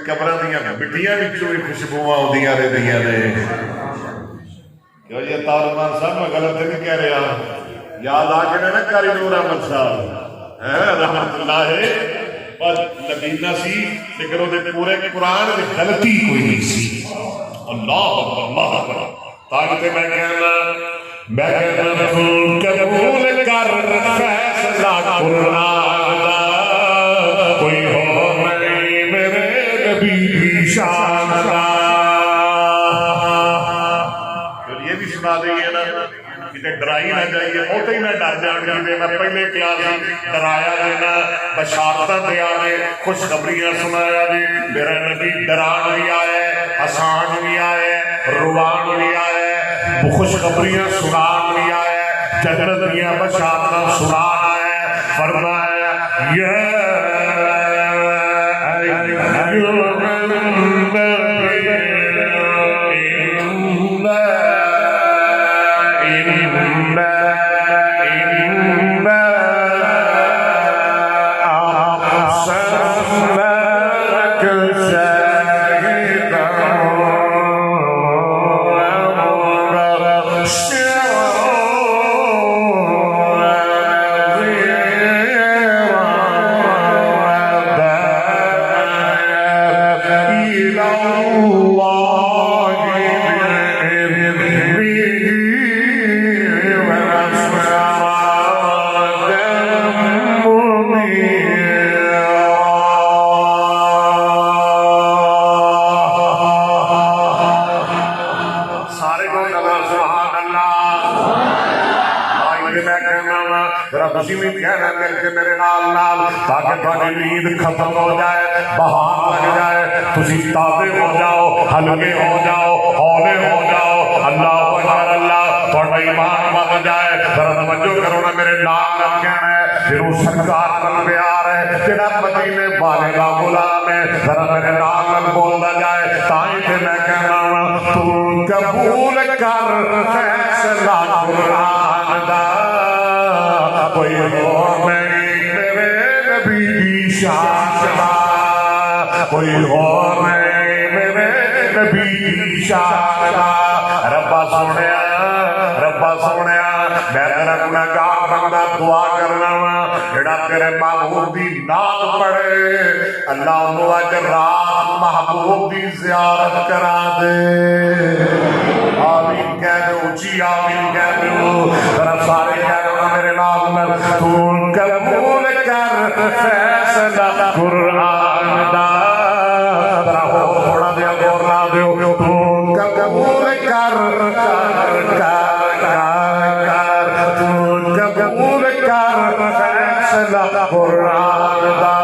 قبراں دیاں مٹیاں وچوں ہی خوشبوواں آؤندیاں رہندیاں نے. کیوں جی عطار رحمان صاحب میں غلط نہیں کہہ رہا یاد آ کے نا قاری نور احمد صاحب رحمت اللہ پر نبینا سی لیکن وہ پورے قرآن میں غلطی کوئی نہیں سی. اللہ اکبر طاقت میں کہنا تو قبول کر فیصلہ قرآن دا کوئی ہو نہیں میرے نبی شان دا یہ بھی سنا دیں نا کہ ڈرائی نہ جائیے ہوتے ہی نہ ڈر جان گے میں پہلے کیا سی ڈرایا دینا بشارتیں دیا دے خوشخبریاں سنایا دے میرا نبی ڈران بھی آئے حسان بھی آئے روان بھی آئے خوشخبریاں سنان بھی آئے جنت دیا بشارتیں سنان آئے فرمایا تاکہ تھوڑی نیند ختم ہو جائے بہار لگ جائے تسی تازے ہو جاؤ ہلکے ہو جاؤ ہولے ہو جاؤ اللہ اکبر اللہ تھوڑا ایمان بڑھ جائے ذرا توجہ کرو نا میرے نام نہ کہنا ہے پھر وہ سرکار بن پیار ہے جڑا مدینے والے کا غلام ہے ذرا میرے نام نہ بولنا جائے تائیں کہ میں کہنا ہوں تو قبول کر فیصلہ قرآن دا کوئی ہو نہیں میرے نبی شان دا کوئی ہو نہیں میرے نبی شان دا ربا سنیا میں تیرا گناہگار بندہ دعا کرنا وا جڑا تیرے محبوب دی نام پڑھے اللہ انہوں اج رات محبوب دی زیارت کرا دے آمین کہہ دو اچھی آمین کہہ دو ذرا سارے کہہ دو میرے نام میں تو قبول کر فیصلہ قرآن دا ذرا ہو تھوڑا دیا غور نہ دیو تو قبول کر قرآن دا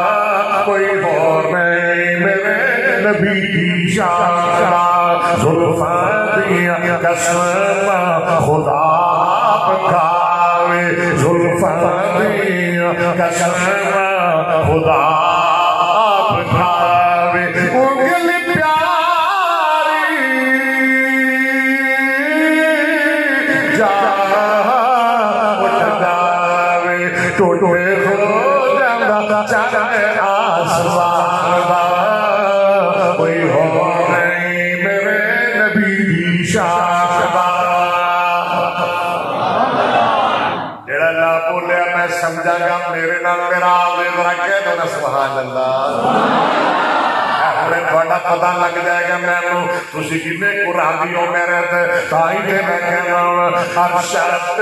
کوئی اور نہیں میرے نبی کی شان دا زلفاں دیا قسم خدا پکھاوے زلفاں دیا قسم خدا پکھاوے انگلی پیاری جا اٹھ جاوے ٹوٹے چاہے آسمان دا کوئی ہو نہیں میرے نبی دی شان دا جڑا نہ بولیا میں سمجھا گا میرے نال میرا آوے ذرا کہہ دو نا سبحان اللہ ہمیں تھوڑا پتہ لگ جائے گا میں تسی کنے قرآنی ہو میرے تے تائی تے میں کہنا ہر شرط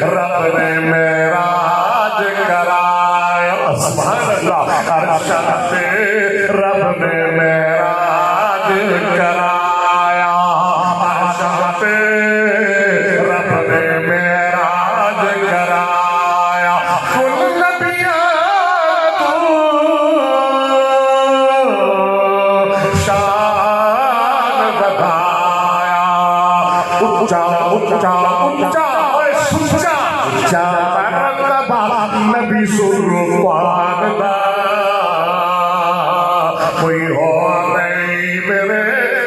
رب نے میرا آج کرایا سبحان اللہ ارشد رب نے معراج کرایا ارشد رب نے معراج کرایا کل نبیوں شان بتایا اونچا اونچا اونچا سچا اونچا نبی سلطان دا کوئی ہو نہیں میرے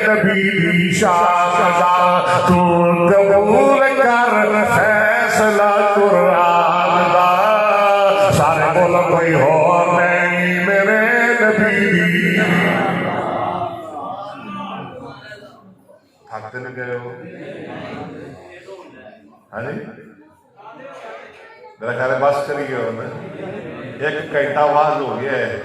نبی دی شان دا تو قبول کر فیصلہ قرآن دا سارے بولو کوئی ہو نہیں میرے نبی دی تھکتے نہ گئے ہو ہاں جی میرا خیال ہے بس کری گیا انہیں ایک گھنٹہ واز ہو گیا ہے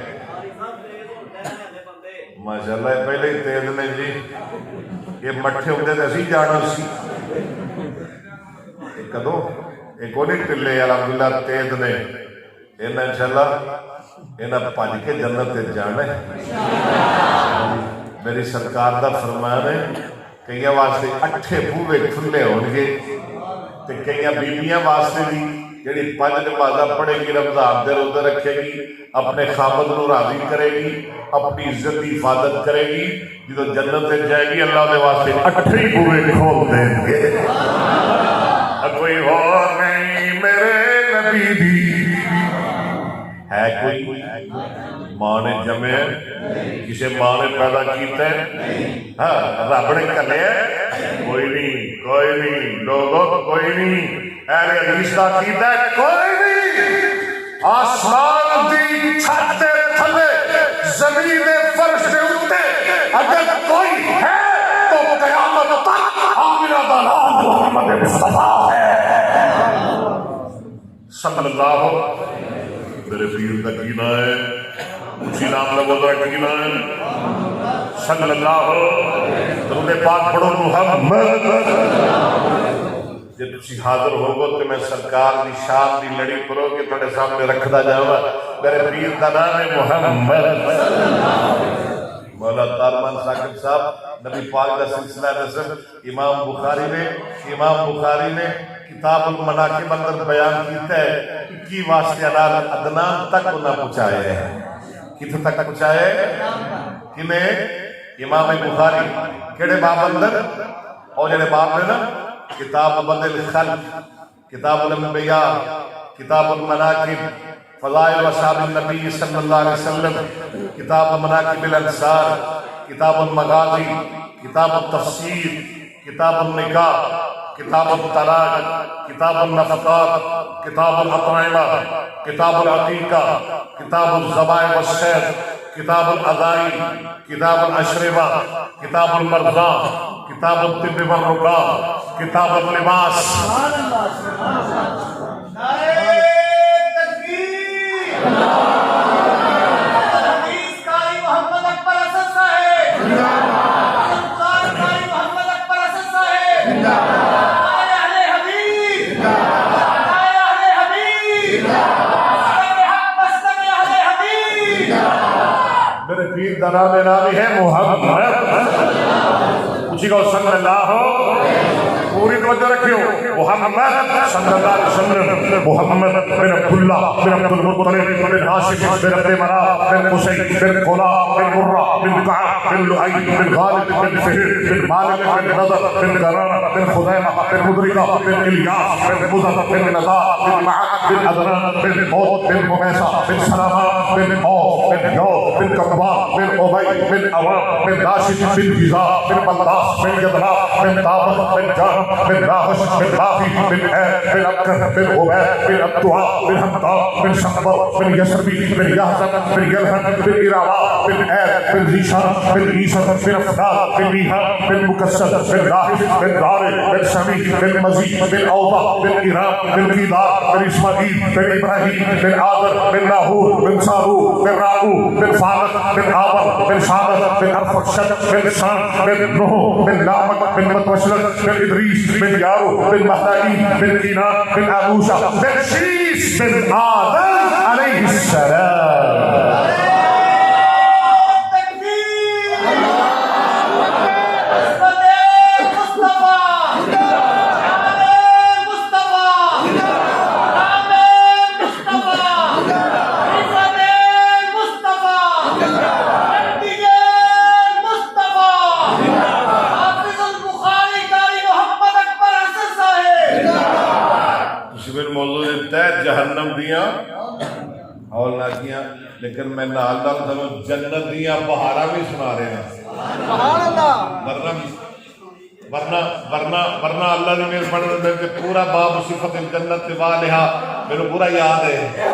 ماشاءاللہ پہلے ہی تیز نے جی یہ مٹھے ہوتے تو اسی جانا سی کدو یہ کو نہیں ٹلے الحمدللہ تیز نے انہیں چلا انہیں پج کے جنت تے جانا ہے میری سرکار دا فرمان ہے کئی واسطے 8 بوہے کھلے ہون گے تے کئی بیبیاں واسطے بھی جڑی 5 نمازاں پڑھے گی رمضان دے روزے رکھے گی اپنے خامد نو راضی کرے گی اپنی عزت کی حفاظت کرے گی جدو جنت تے جائے گی اللہ دے واسطے 8 بوہے کھول دیں گے کوئی اور نہیں میرے نبی دی ہے کوئی ماں نے جمے کسی ماں نے پیدا کیتا ہے ہاں رب نے کلے کوئی نہیں لوگوں کوئی نہیں اہل حدیث دا کیتا ہے کوئی نہیں آسمان دی چھت دے تھلے زمین دے فرش دے اوتے اگر کوئی ہے تو قیامت تک آمنہ دا نام محمد مصطفیٰ ہے صلی اللہ میرے پیر کا کینا ہے اسی نام لگو تو کینا ہے صلی اللہ درود پاک پڑھو محمد جب تسی حاضر ہوگو تو میں سرکار دی شان دی لڑی پرو کے تھوڑے سامنے رکھدا جاؤں میرے پیر کا نام ہے محمد مولا تارمان صاحب صاحب نبی پاک کا سلسلہ نسب امام بخاری نے کتاب المناقب اندر بیان کیتا ہے کی واسطے علال ادنان تک انہاں پہنچائے ہیں کتنے تک پہنچائے کنہیں امام بخاری کیڑے باب اندر اور جڑے باب نے نا کتاب بدل خلق کتاب الانبیاء کتاب المناقب فضائل وصحاب النبی صلی اللہ علیہ وسلم کتاب مناقب الانصار کتاب المغازی کتاب التفسیر کتاب النکاح کتاب الطلاق کتاب النفقات کتاب الاطعمہ کتاب العقیقہ کتاب الذبائح والصید کتاب العزائی کتاب الاشربہ کتاب المرضع کتاب الطب والرقاء کتاب اللباس حدیث قاری محمد اکبراسد صاحب قاری محمد اکبراسد صاحب اہل حدیث اہل حدیث اہل حدیث میرے پیر کا نام ہے محمد اسی کو صلی اللہ پوری توجہ رکھیو محمد صلی اللہ علیہ وسلم محمد بن عبداللہ بن عبد المطلب بن ہاشم بن عبد مناف بن قصی بن کلاب بن مرہ بن کعب بن لؤی بن غالب بن فہر بن مالک بن نضر بن قرار بن خزیمہ بن مدرکہ بن الیاس بن مزر بن نزار بن معد بن عدنان بن موت بن مغیثہ بن سلامہ بن عوف بن یوم بن کبار بن عبی بن عوام بن راشد بن غزا بن بلداس بن یدلا بن طابق بن جہم بن راحش بن رافی بن عید بن ابکر بن عبید بن ابدعا بن حمدان بن شقبر بن یسربی بن یحزن بن یلحن بن ایراوا بن عید بن ذیشان بن عیسر بن افداد بن میہان بن مکسر بن راحش بن دارے بن سمی بن مزید بن اوبا بن ایرام بن قیدار بن اسماعیل بن ابراہیم بن آدر بن ناہور بن سارو بن راؤ بن فالق بن آبر بن شامر بن ارفقشد بن شان بن نوح بن لامک بن متوشلت بن ادریس بن یارو بن مہدائی بن کینان بن آبوشا بن شیس بن آدم علیہ السلام جہنم دیاں ہولنکیاں لیکن میں نال نال تھانوں جنت دیاں بہاراں بھی سنا رہے ہیں سبحان اللہ ورنہ اللہ نے میرے پڑھ رہے کہ پورا باب صفت الجنت والہا میرے پورا یاد ہے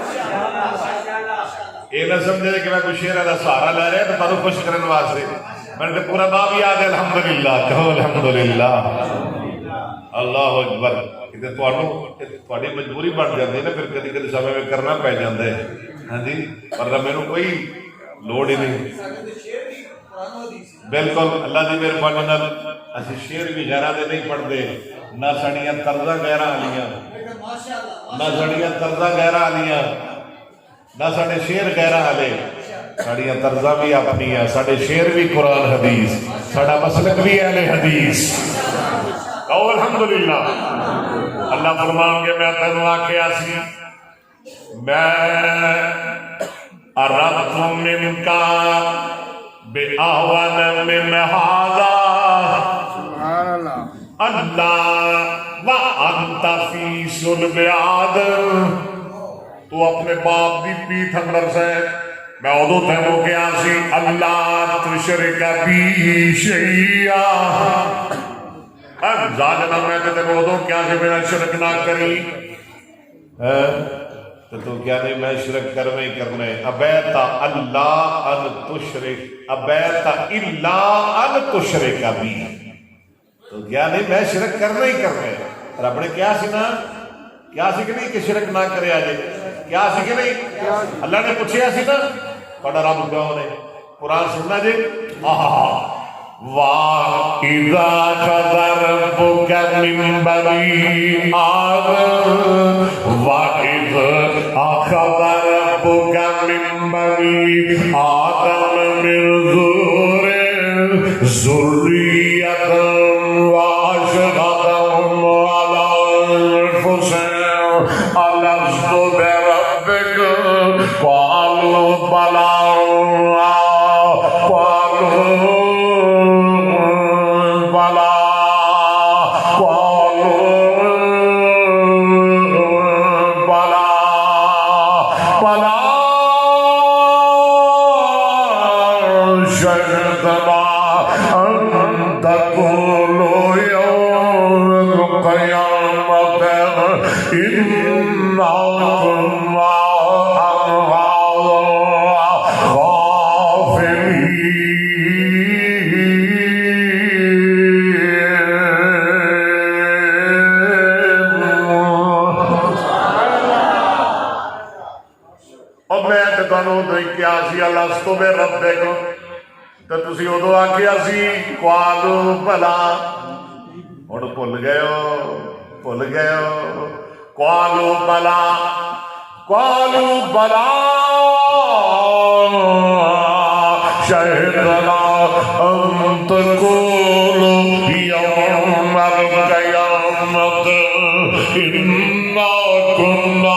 یہ نہ سمجھے کہ میں کوئی شعر دا سہارا لے رہا تو تانوں خوش کرنے واسطے میں نے پورا باب یاد ہے الحمدللہ کہو الحمدللہ اللہ اکبر تھوڑی مجبوری بن جاتی ہے نا پھر کدی کدی سمے میں کرنا پی جاتا ہے ہاں جی ورنہ میرے کوئی لوڑ ہی نہیں بالکل اللہ دی مہربانی نال اسی شعر بھی غیراں دے نہیں پڑھتے، نہ ساڈیاں طرزاں غیراں والیاں، نہ ساڈیاں طرزاں غیراں والیاں، نہ ساڈے شعر غیراں والے، ساڈیاں طرزاں بھی اپنیاں، ساڈے شعر بھی قرآن حدیث، ساڈا مسلک بھی اہل حدیث۔ او الحمدللہ۔ اللہ فرمان کے میں تینوں آکھیا سی میں اردت منک بأهون من هذا اللہ وانت فی صلب آدم، تو اپنے باپ دی پیٹھ اندر سے میں ادو تینوں کیا سی اللہ تشرک بی شیئا، زاجنا میں تینوں ادو کیا سی میرا شرک نہ کری، تو کیا نہیں میں شرک کرنے ہی کرنے، ابیت اللہ ان تشرک، ابیت الا ان تشرک بی، تو کیا نہیں میں شرک کرنے ہی کرنے۔ رب نے کیا سی نا، کیا سی کہ نہیں کہ شرک نہ کرے آجے، کیا سی کہ نہیں، اللہ نے پوچھیا سی نا پڑھا رب کہوں نے قرآن سننا جی وَإِذَا أَخَذَ رَبُّكَ مِن بَنِي آدَمَ وَإِذَا أَخَذَ رَبُّكَ مِن بَنِي آدَمَ مِن ظُهُورِهِمْ ذُرِّيَّتَهُمْ وَأَشْهَدَهُمْ عَلَىٰ أَنفُسِهِمْ أَلَسْتُ بِرَبِّكُمْ قَالُوا بَلَىٰ لستو بے ربکم، تو تسی ادو آکھیا سی قالوا بلا، ہن بھول گئے ہو قالوا بلا شہدنا ان تقولوا یوم القیامت انا کنا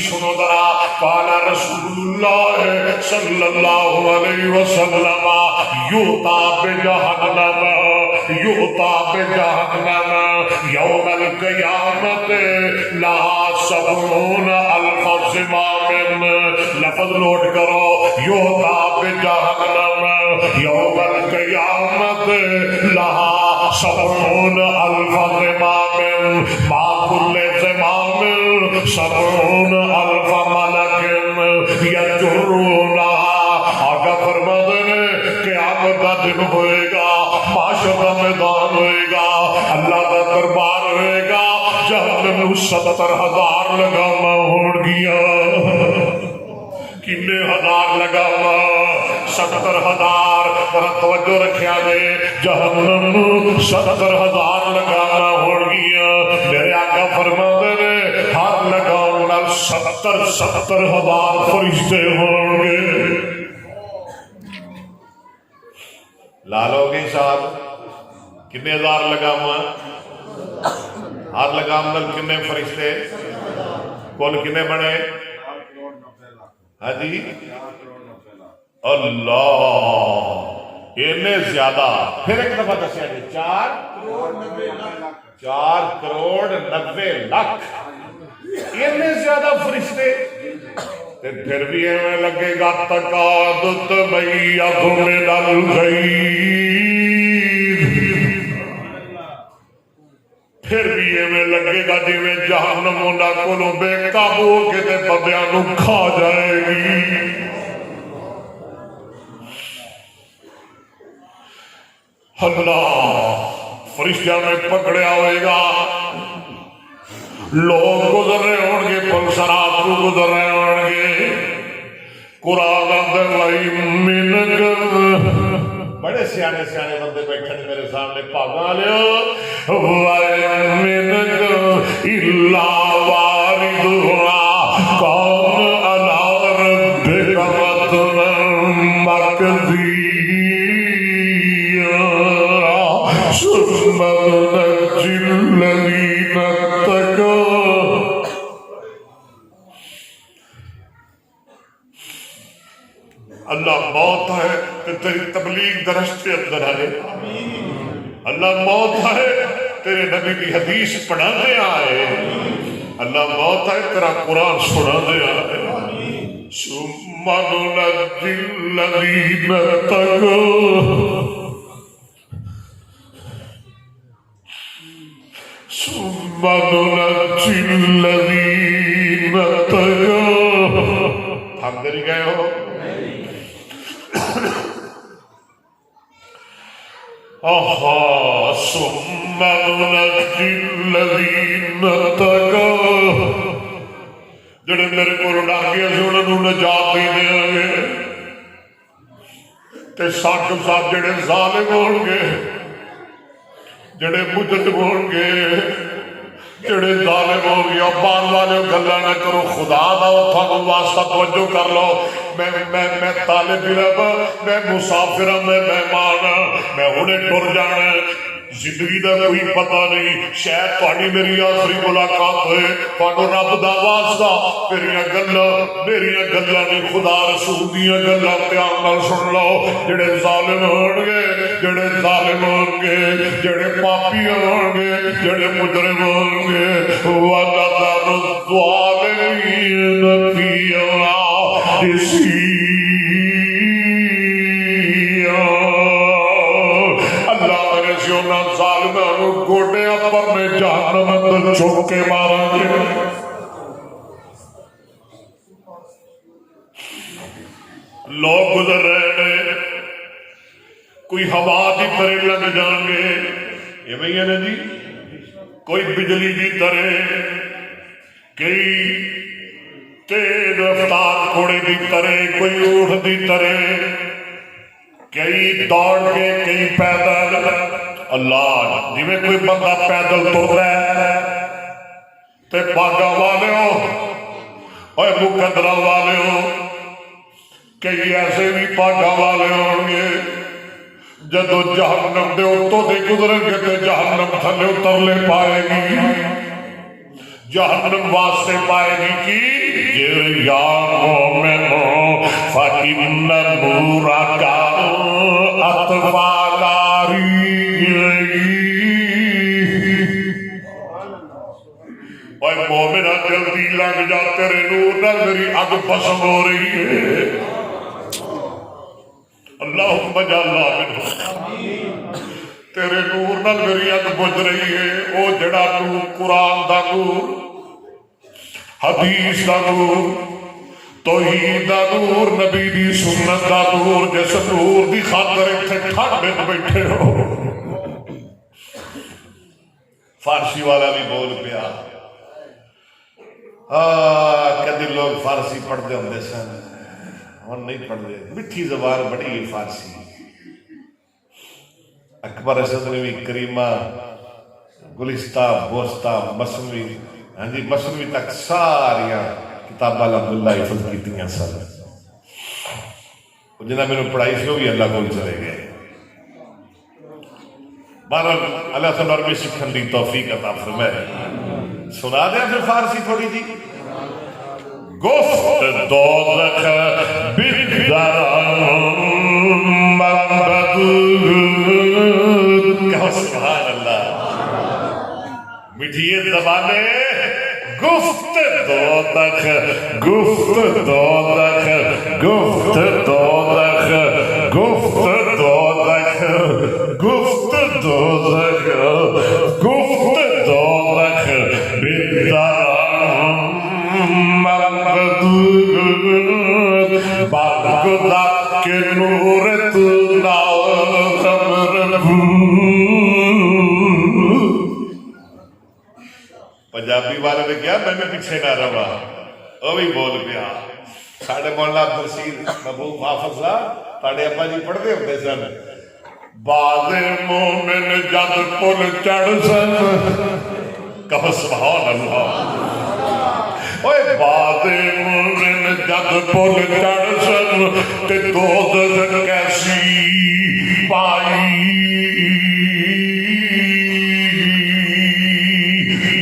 سنو ذرا قال رسول اللہ صلی اللہ علیہ وسلم یوتا بجہنم یوم القیامت لہا 70 الف زمام، لفظ نوٹ کرو یوتا بجہنم یوم القیامت لہا 70 الف زمام، ما کل زمام 70 الف ملک یجرونہا۔ آگا فرما دینے قیامت کا دن ہوئے گا، معاشر کا میدان ہوئے گا، اللہ کا دربار ہوئے گا، جہنم 70,000 لگاما ہوڑ گیا، کنے ہزار لگاما 70,000، پر توجہ رکھیا دے جہنم 70,000 لگاما ہوڑ گیا۔ میرے آقا فرما دینے ہر لگاؤں 70,000 فرشتے ہوں گے۔ لالو گی صاحب کنے ہزار لگاما، ہر لگام نل کنے فرشتے، کل کنے بنے؟ ہاں جی اللہ اتنے زیادہ، پھر ایک دفعہ دسیا جی 4 کروڑ 90 لاکھ، اتنے زیادہ فرشتے، پھر بھی ایویں لگے گا تکاد تمیز من الغیظ، پھر بھی ایویں لگے گا جی میں جہنم انہاں کولوں بے قابو کے تے بندیاں نوں کھا جائے گی۔ اللہ فرشتیاں نے پکڑیا ہوئے گا، لوگ گزر رہے ہوں گے، پلسرات کو گزر رہے ہوں گے، قرآن اندر وَإِن مِّنْكُمْ، بڑے سیانے سیانے بندے بیٹھے ہیں میرے سامنے، پاگا لیا وَإِن مِّنْكُمْ إِلَّا وَارِدُهَا كَانَ عَلَىٰ رَبِّكَ حَتْمًا مَّقْضِيًّا ثُمَّ نُنَجِّي الَّذِينَ اتَّقَوْا۔ اللہ موت ہے کہ تیری تبلیغ درس کے اندر آئے، اللہ موت ہے تیرے نبی کی حدیث پڑھانے آئے، اللہ موت ہے تیرا قرآن سنانے آئے۔ ثم ننجي الذين اتقوا ثم ننجي الذين اتقوا۔ تھک گئی گئے ہو؟ ثم ننجي الذين اتقوا، جڑے میرے کو ڈاکیاں سے انہوں نے نجات دے دیں گے، تے صاحب صاحب جڑے ظالم ہون گے، جڑے مجرم ہون گے، جڑے ظالم ہون گے، بار والے گلا نہ کرو، خدا دا تھانوں واسطہ توجہ کر لو، میں طالب علم، میں مسافر، میں مہمان، میں ہنے ٹر جانا، زندگی دا کوئی پتہ نہیں، شاید تہاڈی میری آخری ملاقات ہوئے، تہانوں رب دا واسطہ میریاں گلاں نہیں، خدا رسول دیاں گلاں دھیان نال سن لو، جڑے ظالم ہون گے، جڑے ظالم ہون گے، جڑے پاپی ہون گے، جڑے مجرم ہون گے، وَنَذَرُ الظَّالِمِينَ فِيهَا گوڈیاں پر میں جہنم اندر چھوک کے مارا گے۔ لوگ گزر رہے ہیں، کوئی ہوا کی طرح لگ جان گے، یہ بھئی ہے نا جی، کوئی بجلی کی طرح، کئی تیز رفتار گھوڑے کی طرح، کوئی اونٹ کی طرح، کئی دوڑ کے، کئی پیدل۔ اللہ جی میں کوئی بندہ پیدل تر رہا ہے تے پاگا والے ہو اور مقدرہ والے ہو، کئی ایسے بھی پاگا والے ہوں گے، جدو جہنم دے اتوں دے گزریں گے تے جہنم تھلے اترلے پائے گی، جہنم واسطے پائے گی کی یا مومنو فَإِنَّ نُورَكَ أَطْفَىٰ نَارِي۔ اوہ مومنہ جلدی لگ جا، تیرے نور نہ میری اگ پسم ہو رہی ہے، اللہم اجعلنا منہم، تیرے نور نہ میری اگ بجھ رہی ہے، او جڑا نور قرآن دا نور، حدیث دا نور، توحید دا نور، نبی دی سنت دا نور، جیسے نور دی خاطر اتھے ٹھنڈ میں بیٹھے ہو۔ فارسی والا بھی بول پیا، کدی لوگ فارسی پڑھتے ہوندے سن، ہن نہیں پڑھتے، میٹھی زبان بڑی ہے فارسی۔ اکبراسد نے بھی کریمہ، گلستہ، بوستہ، مثنوی، ہاں جی مثنوی تک ساریاں کتاباں الحمدللہ حفظ کیتیاں سن، جنہاں میں نے پڑھائی سے وہ بھی اللہ کو چلے گئے۔ بہرحال اللہ تعالیٰ عربی سکھن دی توفیق عطا فرمائے۔ سنا دیں پھر فارسی تھوڑی جی۔ گفت دوزخ بدرم مبدود، کہو سبحان اللہ، میٹھیے زبانے، گفت دوزخ، گفت دوزخ، گفت دوزخ، گفت دوزخ، گفت دوزخ، گفت دوزخ بدرم مبدود، بغداد کے نور تو ناو خبر پنجابی والے نے کیا میں پیچھے نہ رہا وہ بھی بول پیا ساڈے مولانا عبدالرشید محبوب حافظ صاحب ساڈے ابا جی پڑھتے ہوتے سن بعض مومن جد پل چڑھ سن کہو سبحان اللہ اوے بعض مومن جد پل چڑھ سن تے دوزخ کیسی پائی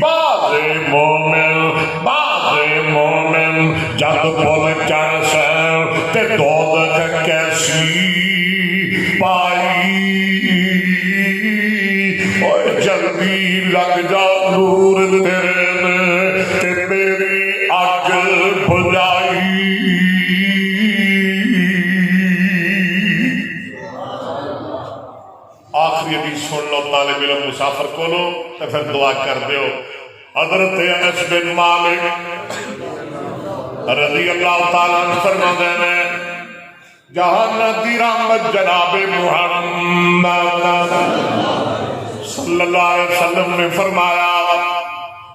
بعض مومن جد پل چڑھ سن تے دوزخ کیسی پائی اوے جلدی لگ جا نور تیرے نے تے میری اگ بجائی آخری حدیث سن لو طالب علم مسافر کو لو تو پھر دعا کر دیو حضرت انس بن مالک رضی اللہ تعالیٰ عنہ فرماتے ہیں جہاں دی رحمت جناب محمد صلی اللہ علیہ وسلم نے فرمایا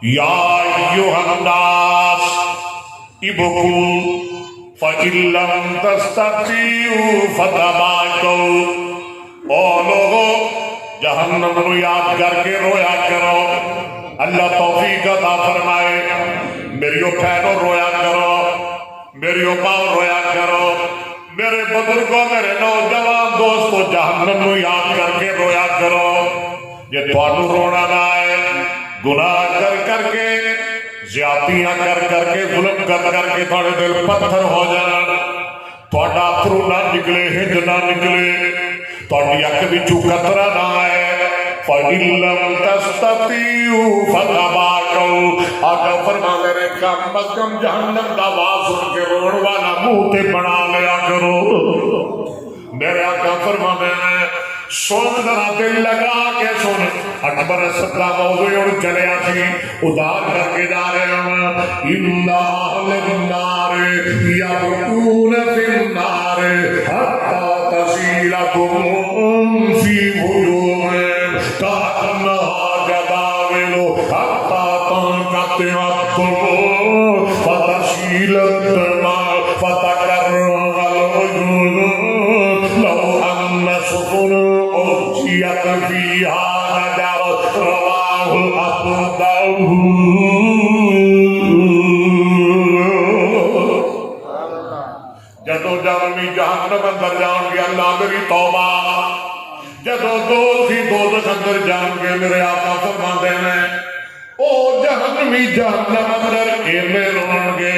یا ایوہ الناس ابکو فَإِن لَمْ تَسْتَطِيعُوا فَتَبَاكَوْا او لوگو جہنم نو یاد کر کے رویا کرو اللہ توفیق عطا فرمائے میری بہنوں رویا کرو میری ماں رویا کرو میرے بزرگوں میرے نوجوان دوستو جہنم نو یاد کر کے رویا کرو یہ تھانوں رونا نہ آئے گناہ کر کے زیادتیاں کر کے ظلم کر کے تھوڑے دل پتھر ہو جانا تھوڑا اتھرو نہ نکلے ہنج نہ نکلے تھوڑی اک وچوں قطرہ نہ آئے فَإِن لَمْ تَسْتَطِيعُوا فَتَبَاكَوْا آقا فرماتے نے کم از کم جہنم دا آواز سن کے روڑ والا منہ تے بنا لیا کرو میرے آقا فرماتے ہیں سن ذرا دل لگا کے سن اکبراسد کا موضوع اور چلیا سی ادار کر کے جا رہے ہیں ان اہل النار یبکون فی النار حتی تسیل قوم فی وجوہہم کأنہا جداول حتی تنقطع القلوب فتسیل الدماء فتقرر الوجوه لو ان سفن فيها نجر رواه أبو داود جدو جرمی جہنم اندر جان گے اللہ میری توبہ جدو دوزخ اندر جان گے میرے آقا فرماتے ہیں او جہنمی جہنم اندر ایلے رون گے